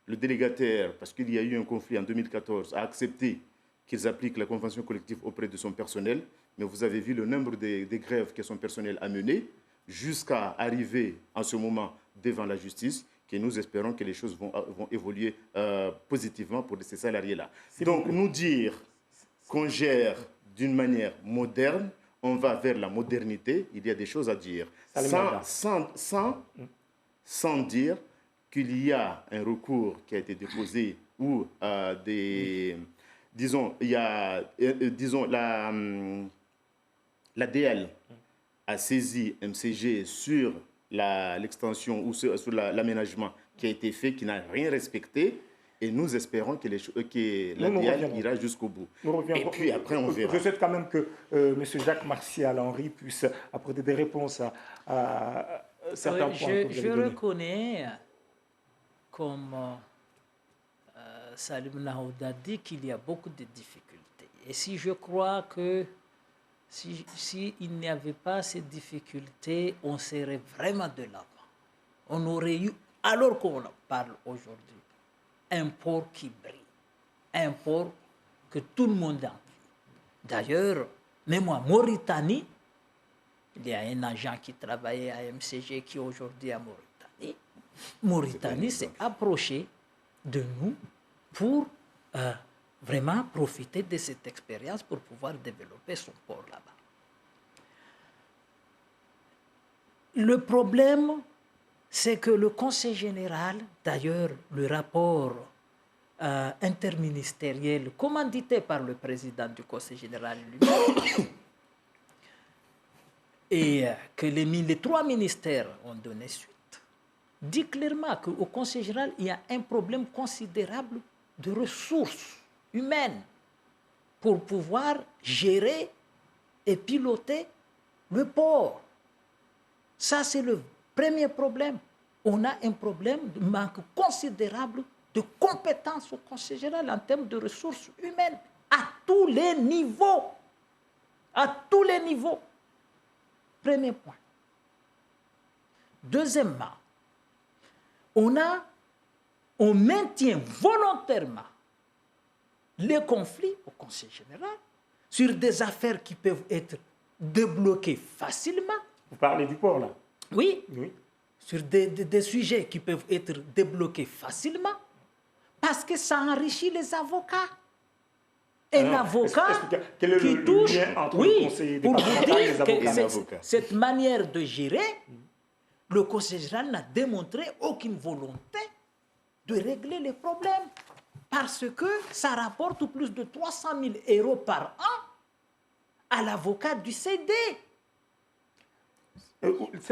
le délégataire, parce qu'il y a eu un conflit en 2014, a accepté qu'ils appliquent la convention collective auprès de son personnel, mais vous avez vu le nombre des grèves que son personnel a menées, jusqu'à arriver en ce moment devant la justice, et nous espérons que les choses vont évoluer positivement pour ces salariés-là. Donc, nous dire qu'on gère d'une manière moderne, on va vers la modernité, il y a des choses à dire. Sans dire qu'il y a un recours qui a été déposé ou disons, il y a, l'ADL a saisi MCG sur l'extension ou sur l'aménagement qui a été fait, qui n'a rien respecté. Et nous espérons que la DIAL ira jusqu'au bout. Et puis après, on verra. Je souhaite quand même que M. Jacques Martial Henry puisse apporter des réponses à certains points. Je reconnais, comme Salim Naouda dit, qu'il y a beaucoup de difficultés. Et si je crois que s'il n'y avait pas ces difficultés, on serait vraiment de l'avant. On aurait eu, alors qu'on en parle aujourd'hui, un port qui brille, un port que tout le monde a envie. D'ailleurs, même en Mauritanie, il y a un agent qui travaillait à MCG qui aujourd'hui est à Mauritanie. Mauritanie s'est approché de nous pour vraiment profiter de cette expérience pour pouvoir développer son port là-bas. Le problème, c'est que le Conseil général, d'ailleurs, le rapport interministériel commandité par le président du Conseil général lui-même, et que les 3 ministères ont donné suite, dit clairement qu'au Conseil général, il y a un problème considérable de ressources humaines pour pouvoir gérer et piloter le port. Ça, c'est le premier problème. On a un problème de manque considérable de compétences au Conseil général en termes de ressources humaines à tous les niveaux. À tous les niveaux. Premier point. Deuxièmement, on maintient volontairement les conflits au Conseil général sur des affaires qui peuvent être débloquées facilement. Vous parlez du port, là? Oui. Sur des sujets qui peuvent être débloqués facilement parce que ça enrichit les avocats. Un avocat quel est qui le touche... lien entre le conseiller départemental et les avocats? Cette manière de gérer, le Conseil général n'a démontré aucune volonté de régler les problèmes parce que ça rapporte plus de 300 000 € par an à l'avocat du CD.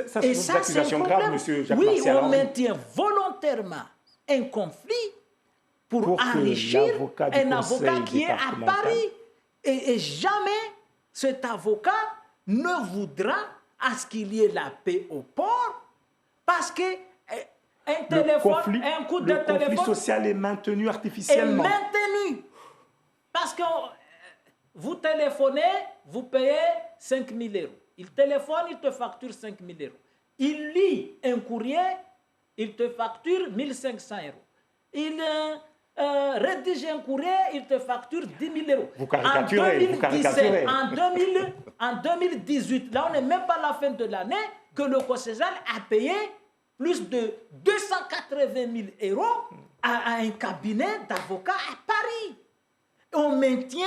Ça, c'est une accusation grave, M. Jacques Martial. Oui, on maintient volontairement un conflit pour enrichir un avocat qui est à Paris. Et jamais cet avocat ne voudra à ce qu'il y ait la paix au port parce que un téléphone, un coup de téléphone... Le conflit social est maintenu artificiellement. Est maintenu. Parce que vous téléphonez, vous payez 5 000 €. Il téléphone, il te facture 5 000 €. Il lit un courrier, il te facture 1 500 €. Il rédige un courrier, il te facture 10 000 €. Vous caricaturez. En 2018, là on n'est même pas à la fin de l'année, que le Conseil général a payé plus de 280 000 € à un cabinet d'avocats à Paris. On maintient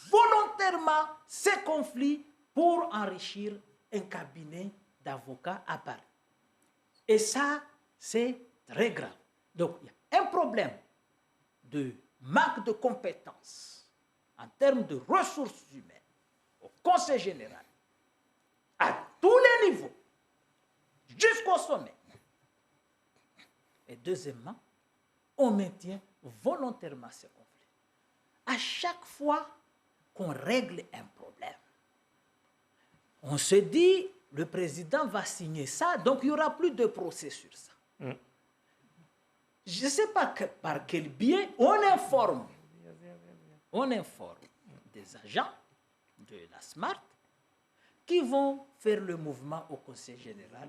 volontairement ces conflits pour enrichir un cabinet d'avocats à Paris. Et ça, c'est très grave. Donc, il y a un problème de manque de compétences en termes de ressources humaines au Conseil général, à tous les niveaux, jusqu'au sommet. Et deuxièmement, on maintient volontairement ces conflits. À chaque fois qu'on règle un problème, on se dit, le président va signer ça, donc il n'y aura plus de procès sur ça. Je ne sais pas par quel biais on informe des agents de la SMART qui vont faire le mouvement au Conseil général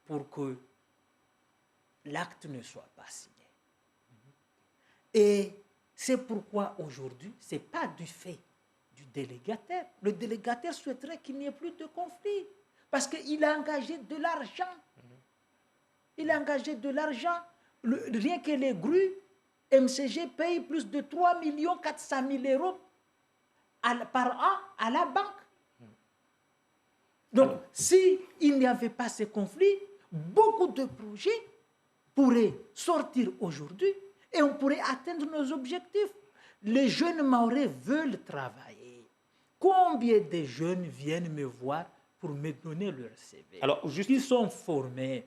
pour que l'acte ne soit pas signé. Et c'est pourquoi aujourd'hui, ce n'est pas du fait du délégataire. Le délégataire souhaiterait qu'il n'y ait plus de conflit parce qu'il a engagé de l'argent. Il a engagé de l'argent. Rien que les grues, MCG paye plus de 3 400 000 € par an à la banque. Donc, s'il n'y avait pas ces conflits, beaucoup de projets pourraient sortir aujourd'hui et on pourrait atteindre nos objectifs. Les jeunes Mahorais veulent travailler. Combien de jeunes viennent me voir pour me donner leur CV? Alors, Ils sont formés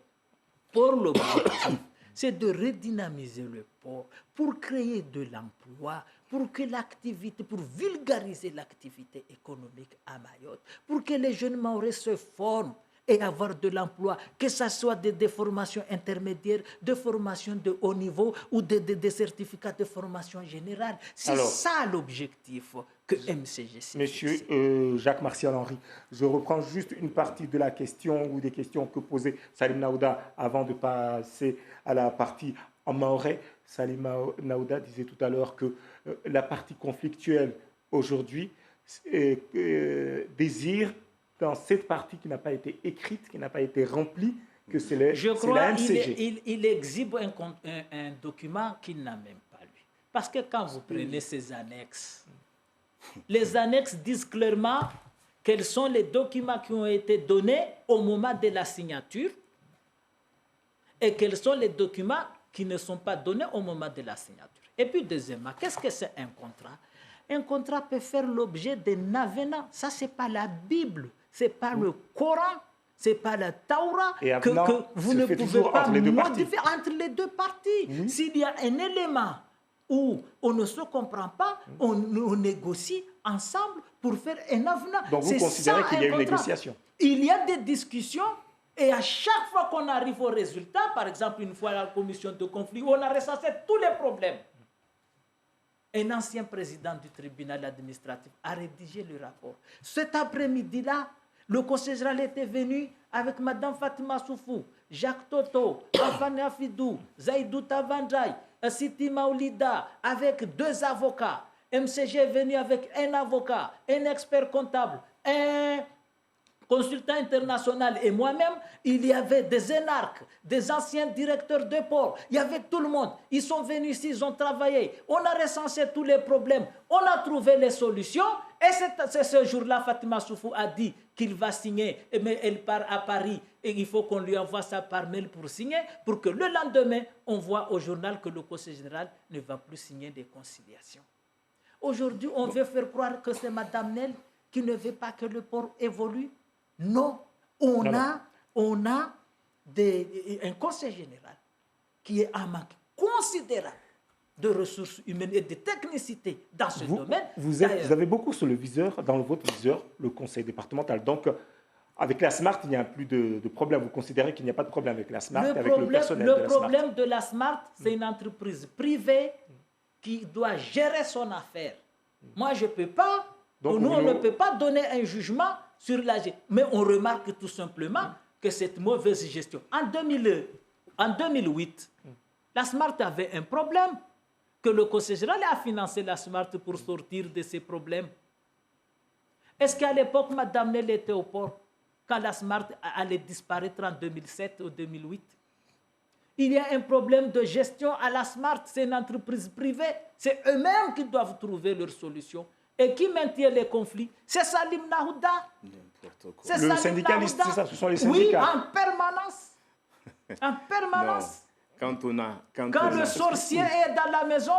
pour l'objectif c'est de redynamiser le port pour créer de l'emploi, pour que l'activité, pour vulgariser l'activité économique à Mayotte, pour que les jeunes Mahorais se forment et avoir de l'emploi, que ce soit des formations intermédiaires, de formations de haut niveau ou des certificats de formation générale. C'est ça l'objectif que MCG s'est Monsieur fixé. Jacques Martial Henry, je reprends juste une partie de la question ou des questions que posait Salim Naouda avant de passer à la partie en mahorais. Salim Naouda disait tout à l'heure que la partie conflictuelle aujourd'hui désire dans cette partie qui n'a pas été écrite, qui n'a pas été remplie, que c'est la MCG. Il exhibe un document qu'il n'a même pas lu. Parce que quand vous prenez ces annexes, les annexes disent clairement quels sont les documents qui ont été donnés au moment de la signature et quels sont les documents qui ne sont pas donnés au moment de la signature. Et puis deuxièmement, qu'est-ce que c'est un contrat? Un contrat peut faire l'objet d'un avenant. Ça, ce n'est pas la Bible, ce n'est pas le Coran, ce n'est pas la Taura que vous ne pouvez pas modifier entre les deux parties. Oui. S'il y a un élément où on ne se comprend pas, on négocie ensemble pour faire un avenant. Donc vous considérez qu'il y a une négociation? Il y a des discussions et à chaque fois qu'on arrive au résultat, par exemple une fois à la commission de conflit, on a recensé tous les problèmes. Un ancien président du tribunal administratif a rédigé le rapport. Cet après-midi-là, le conseil général était venu avec Mme Fatima Soufou, Jacques Toto, Afane Afidou, Zaïdou Tavandraï, Siti Maoulida, avec 2 avocats. MCG est venu avec un avocat, un expert comptable, un consultant international et moi-même. Il y avait des énarques, des anciens directeurs de port, il y avait tout le monde. Ils sont venus ici, ils ont travaillé. On a recensé tous les problèmes, on a trouvé les solutions. Et c'est ce jour-là, Fatima Soufou a dit qu'il va signer, mais elle part à Paris et il faut qu'on lui envoie ça par mail pour signer, pour que le lendemain, on voit au journal que le Conseil général ne va plus signer des conciliations. Aujourd'hui, on veut faire croire que c'est Mme Nel qui ne veut pas que le port évolue. Non, on a un conseil général qui est en manque considérable de ressources humaines et de technicité dans ce domaine. Vous avez beaucoup sur le viseur, dans votre viseur, le conseil départemental. Donc, avec la SMART, il n'y a plus de problème. Vous considérez qu'il n'y a pas de problème avec la SMART, avec le personnel de la SMART? Le problème de la SMART, c'est une entreprise privée qui doit gérer son affaire. Moi, je ne peux pas, on ne peut pas donner un jugement sur la gestion. Mais on remarque tout simplement que cette mauvaise gestion, en 2008, la SMART avait un problème, que le Conseil général a financé la SMART pour sortir de ces problèmes. Est-ce qu'à l'époque, Mme Nel était au port, quand la SMART allait disparaître en 2007 ou 2008? Il y a un problème de gestion à la SMART, c'est une entreprise privée. C'est eux-mêmes qui doivent trouver leur solution. Et qui maintient les conflits? C'est Salim Naouda. Le syndicaliste, c'est ça, ce sont les syndicats. Oui, en permanence. En permanence. Non. Quand le sorcier est dans la maison,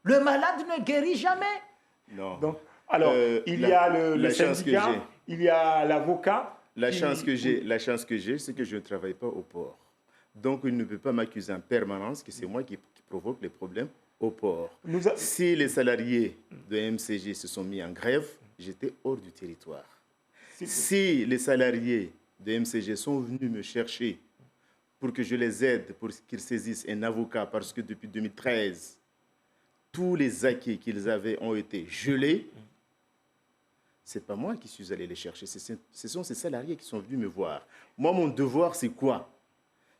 le malade ne guérit jamais. Non. Donc, alors, il y a le syndicat, il y a l'avocat. La chance que j'ai, c'est que je ne travaille pas au port. Donc, il ne peut pas m'accuser en permanence que c'est moi qui provoque les problèmes au port. Si les salariés de MCG se sont mis en grève, j'étais hors du territoire. Si les salariés de MCG sont venus me chercher pour que je les aide, pour qu'ils saisissent un avocat, parce que depuis 2013, tous les acquis qu'ils avaient ont été gelés, ce n'est pas moi qui suis allé les chercher, ce sont ces salariés qui sont venus me voir. Moi, mon devoir, c'est quoi?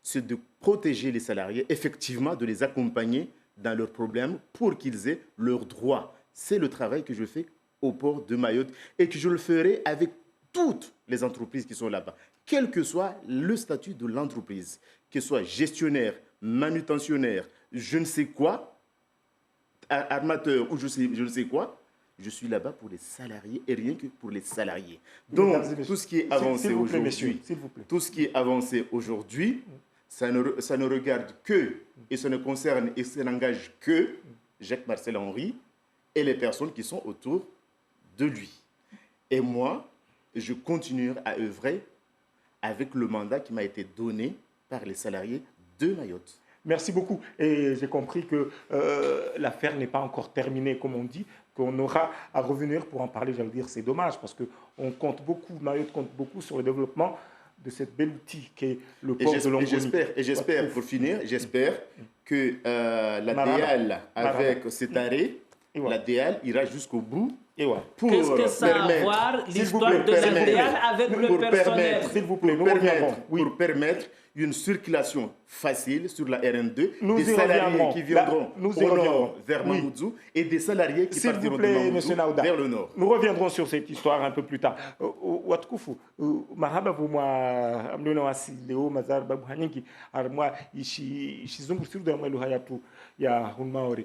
C'est de protéger les salariés, effectivement, de les accompagner dans leurs problèmes pour qu'ils aient leurs droits. C'est le travail que je fais au port de Mayotte et que je le ferai avec toutes les entreprises qui sont là-bas, quel que soit le statut de l'entreprise, que ce soit gestionnaire, manutentionnaire, je ne sais quoi, armateur ou je ne sais quoi, je suis là-bas pour les salariés et rien que pour les salariés. Donc, tout ce qui est avancé aujourd'hui, tout ce qui est avancé aujourd'hui, ça ne regarde que, et ça ne concerne et ça n'engage que Jacques Martial Henry et les personnes qui sont autour de lui. Et moi, je continuerai à œuvrer avec le mandat qui m'a été donné par les salariés de Mayotte. Merci beaucoup. Et j'ai compris que l'affaire n'est pas encore terminée, comme on dit, qu'on aura à revenir pour en parler. J'allais dire, c'est dommage, parce qu'on compte beaucoup, Mayotte compte beaucoup sur le développement de cette belle outil qu'est le port de Longoni. Et j'espère, pour finir, j'espère que la DEAL, avec cet arrêt, la DEAL ira jusqu'au bout. Pour qu'est-ce que ça a à voir l'histoire de la DEAL avec le personnel? S'il vous plaît, pour permettre une circulation facile sur la RN2, des salariés qui viendront au nord vers Mamoudzou et des salariés qui partiront de Mamoudzou vers le nord. Nous reviendrons sur cette histoire un peu plus tard. Watkufu, marhaba vuma amlona wasi leo mazar babu hanyingi armwa ishizungu siru da malu hayatu ya hunmaori.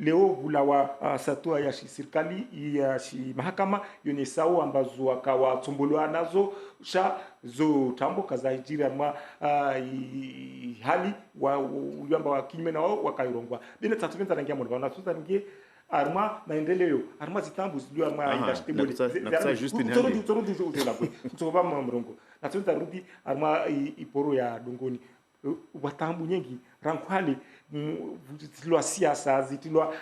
Leo hulawa satua ya serikali ya mahakama yone sawa ambazo wakawatumbuliwa nazo zo tambo kazajira mwa hali wa uyamba wa kinyume na wao wakairongwa bina tatuvenza rangia mwana na tutangie arma maendeleo arma zitambu ziliwa arma industry bodi na juste une hali turudi ujela kwa tutoba mrongo na tutarudi arma iporo ya Longoni watambu nyingi rankwali zitilwa siasa zitilwa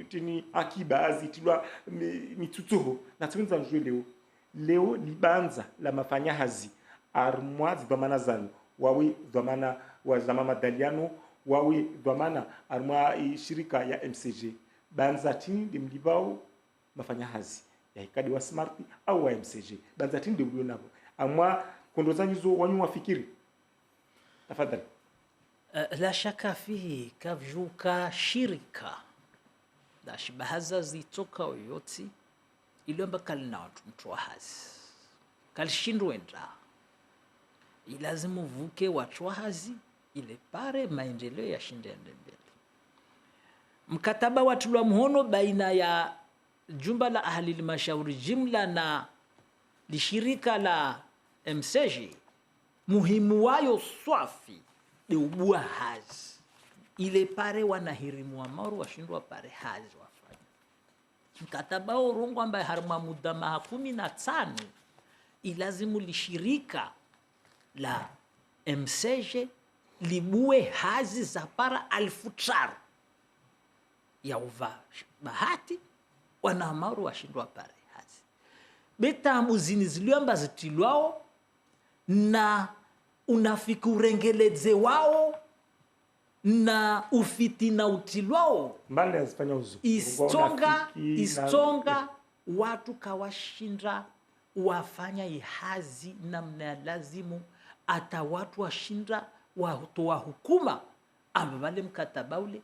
tini akiba zitilwa mitutuho na tumenza njwe leo libanza la mafanyahazi armwa dhamana zanu wawi dhamana wa zamama daliano wawi dhamana armwa shirika ya MCG banza tini demlibao mafanyahazi ya ikadi wa smart au wa MCG banza tini demlio nabo armwa kondozanyizo wanyu wafikiri tafadhali. La shaka fihi kavjuka shirika da shibahaza zitoka oyoti iliomba kalina watu mtu wa hazi kalishindwenda ilazimu vuke watu wa hazi ile pare maendeleo ya shindende mbele. Mkataba watulwa mhono baina ya jumba la ahli limashauri jimla na lishirika la MCG muhimu wayo swafi de ubua hazi ile pare wanahirimu wa mauru washindwa pare hazi wafanya mkataba urongo ambaye harma muda maha 15 ilazimu lishirika la MCG libue hazi za para 1000 ya uva bahati wana mauru washindwa pare hazi beta muzini ziliomba zitilwao na unafiki urengeleze wao na ufitina utilwao mbali azifanya uzu istonga watu kawashinda wafanya ihazi namna lazimu ata watu washinda watoa hukuma amba wale mkataba ule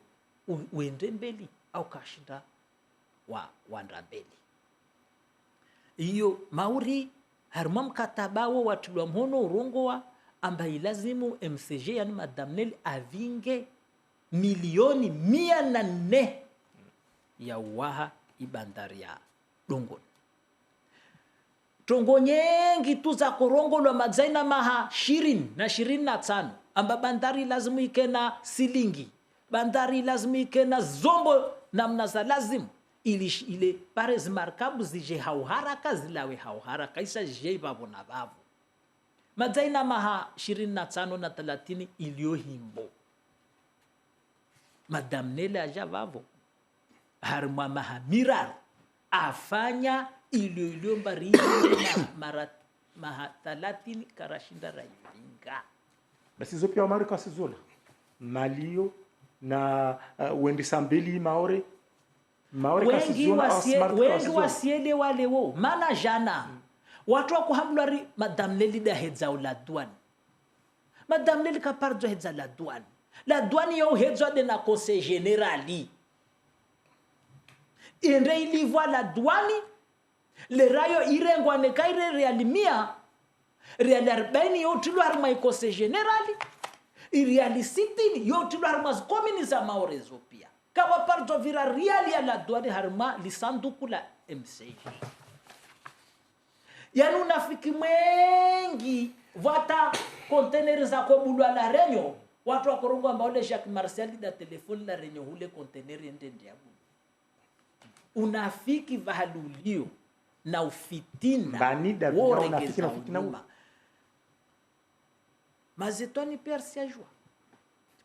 uende mbele au kashinda wanda mbele. Iyo mauri haruma mkataba wa watulwa mhono urongowa amba ilazimu MCG yani Madame Nel avinge milioni 104 ya uwaha ibandari ya Longoni. Tongo nyengi tu za korongolwa madzaina maha 25 amba bandari lazimu ike na silingi bandari lazimu ike na zombo namna za lazimu ile pare zimarkabu zije hauharaka zilawe hauharaka isa je babo na babo madzaina maha 25 na 30 ilio himbo Madame Nele aja babo harma maha mirar afanya ilio mbari na mara maha 30 karashinda raivinga basi zopi wa marika sizola malio na wendi sambeli maore wengi wasiele wale wo mana jana watu wa kuhamlari Madame Neli da hedza la douane Madame Neli kapardo hedza la douane yo hedza de na conseil générali inde ilivwa la douane le rayo irengwa ne kaire realimia real 40 yo tilwar mai conseil générali iriali 60 yo tilwar mas communisa maorezo pia kawa parto vira real ya la douane harma lisanduku la MCG yani unafiki mwengi vata container za kobulwa la renyo watu wakorongo ambao le Jacques Martial da telefoni la renyo hule container ende ndiabu unafiki vahalulio na ufitina banida unafiki na ufitina mazetoni persia joa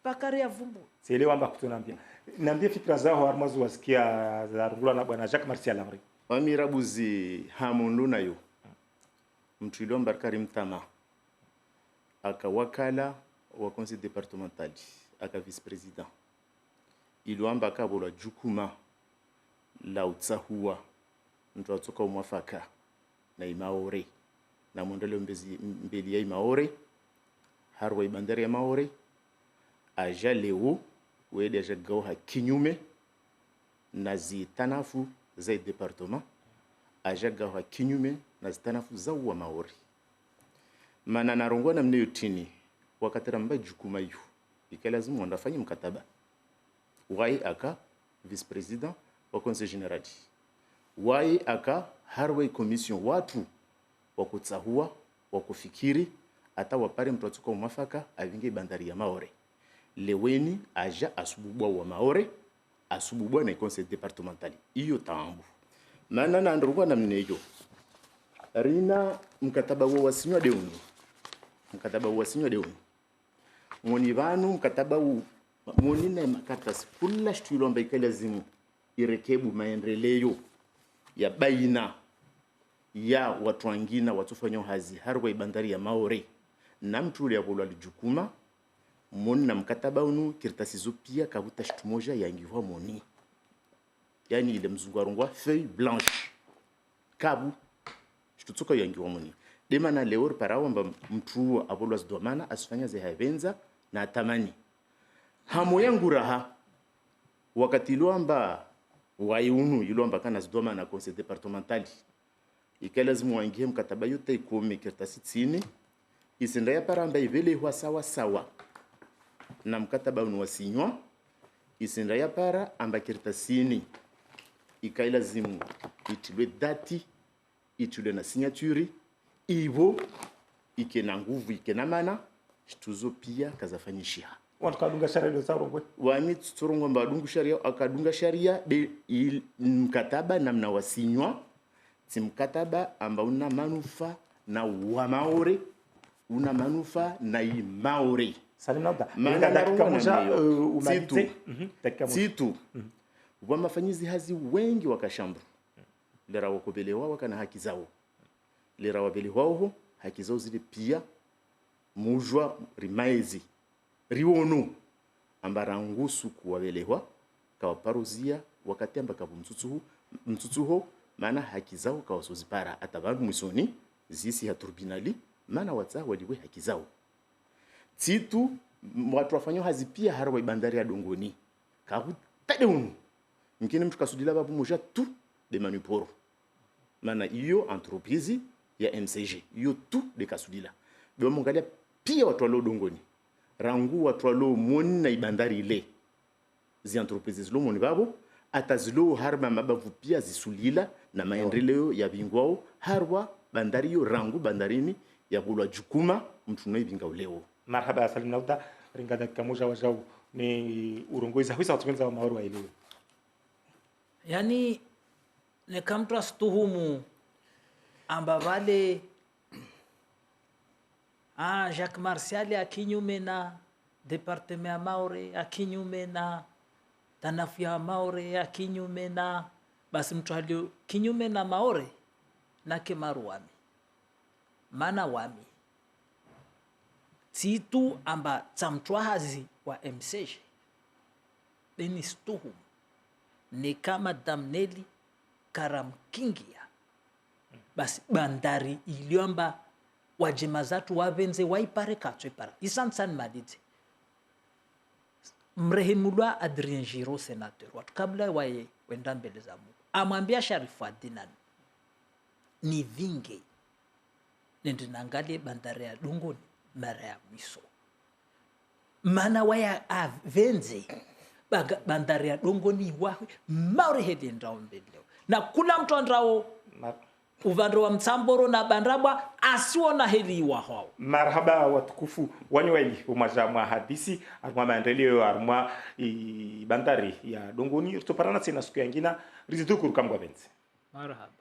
Bakari ya vumbu. Sielewa amba kutunambia. Niambie fikra zao harmazu wasikia za rungula na bwana Jacques Martial Amri. Wamirabuzi hamundu nayo. Mtu ilomba Karim Tama. Aka wakala wa conseil départemental, aka vice-président. Ilomba aka bola jukuma la utsahua. Mtu atoka umwafaka na imaore. Na mondele mbeli ya imaore. Harwa ibandari ya maore. Aja leo wede aja gauha kinyume na zitanafu za departement, aja gauha kinyume na zitanafu za uwa maori. Mana narongwa na mneyo tini wakati ramba jukuma yu ikalazimu wandafanyi mkataba wai aka vice-président wa conseil general, wai aka harwe commission watu wakutsahua wakufikiri ata wapare mtuatuka umafaka avinge bandari ya maore. Leweni aja asububwa wa maore, asububwa na conseil départemental. Iyo taambu. Mana na andrugwa na mneyo. Rina mkataba wa wasinywa deuni. Mkataba wa wasinywa deuni. Monivanu mkataba u monina makatasi kula shtuilomba ikalazimu irekebu maendeleo ya baina ya watu wengine watufanya hazi harwa ibandari ya maore. Na mtu ule abolo alijukuma moni na mkataba unu kirtasizo pia kabuta shtu moja yangiwa moni. Yani ile mzungarungwa feuille blanche. Kabu shtutuka yangiwa moni. Dema na leor parawa mba mtu abolo azidomana asifanya ze havenza na tamani. Hamo yangu raha wakati iluamba waiunu iluamba kana zidoma na conseil départemental. Ikalazimu wangie mkataba yote ikome kirtasi tsini. Isinda ya paramba ivele huwa sawa sawa. Na mkataba unuwasinywa. Isinda ya para amba kirtasini. Ikailazimu itulwe dati, itulwe na signaturi. Ivo, ike na nguvu, ike na mana. Shtuzo pia kazafanyishia. Wakadunga sharia ilo sarongwe. Wami tuturungwa mbadungu sharia, akadunga sharia de mkataba na mnawasinywa. Si mkataba amba una manufa na wamaore. Una manufa na imaore. Salim Nauda. Mana dakika moja umalize. Situ. Wamafanyizi hazi wengi wakashambu. Lera wakobelewa wakana haki zao. Lera wabelewa ho haki zao zile pia mujwa rimaezi. Riwono ambarangusu kuwabelewa kawaparuzia wakati amba kabu mtutuho mana haki zao kawasozipara atabandu mwisoni zisi ya turbinali mana watsa waliwe haki zao. Titu watu wafanyo hazi pia harwa ibandari ya dongoni. Kabu tade unu. Mkine mtu kasudila babu moja tu de manuporo. Mana iyo entreprise ya MCG. Iyo tu de kasudila. Bewa mungalia pia watu walo dongoni. Rangu watu walo moni na ibandari ile. Zi entreprise zilo moni babu. Ata zilo harba mabavu pia zisulila na maendeleo ya bingwao. Harwa bandari yo rangu bandarini ya bulwa jukuma mtu na ibinga uleo. Marhaba Salim Nauda. Ringa dakika moja wajau ni urongoiza huisa watukenza wa maoru wa iliwe. Yani ne kamtra stuhumu amba vale Jacques Martial akinyume na departement ya maore, akinyume na tanafu ya maore, akinyume na basi mtu halio kinyume na maore na kemaru wami. Mana wami. Titu amba tamtua hazi wa MCG. Deni stuhumu. Ni kama damneli karamkingia. Basi bandari iliomba wajema zatu wavenze waipare katso ipara. Isansan madite. Mrehemulwa Adrien Giraud senateur. Watu kabla wae wenda mbele za Mungu. Amwambia Sharifu Adinan. Ni vinge. Nende nangalie bandari ya Dongoni mara ya mwiso. Mana waya avenze. Bandari ya Dongoni wawe maure hedi ndrao mbeleo. Na kula mtu andrao uvandro wa Mtsamboro na Bandrabwa asiona heli wa hao. Marhaba watukufu wanywaili umajamwa hadisi armwa maendeleo armwa bandari ya Dongoni tuparana tena siku nyingine rizituku kamgwa benzi. Marhaba.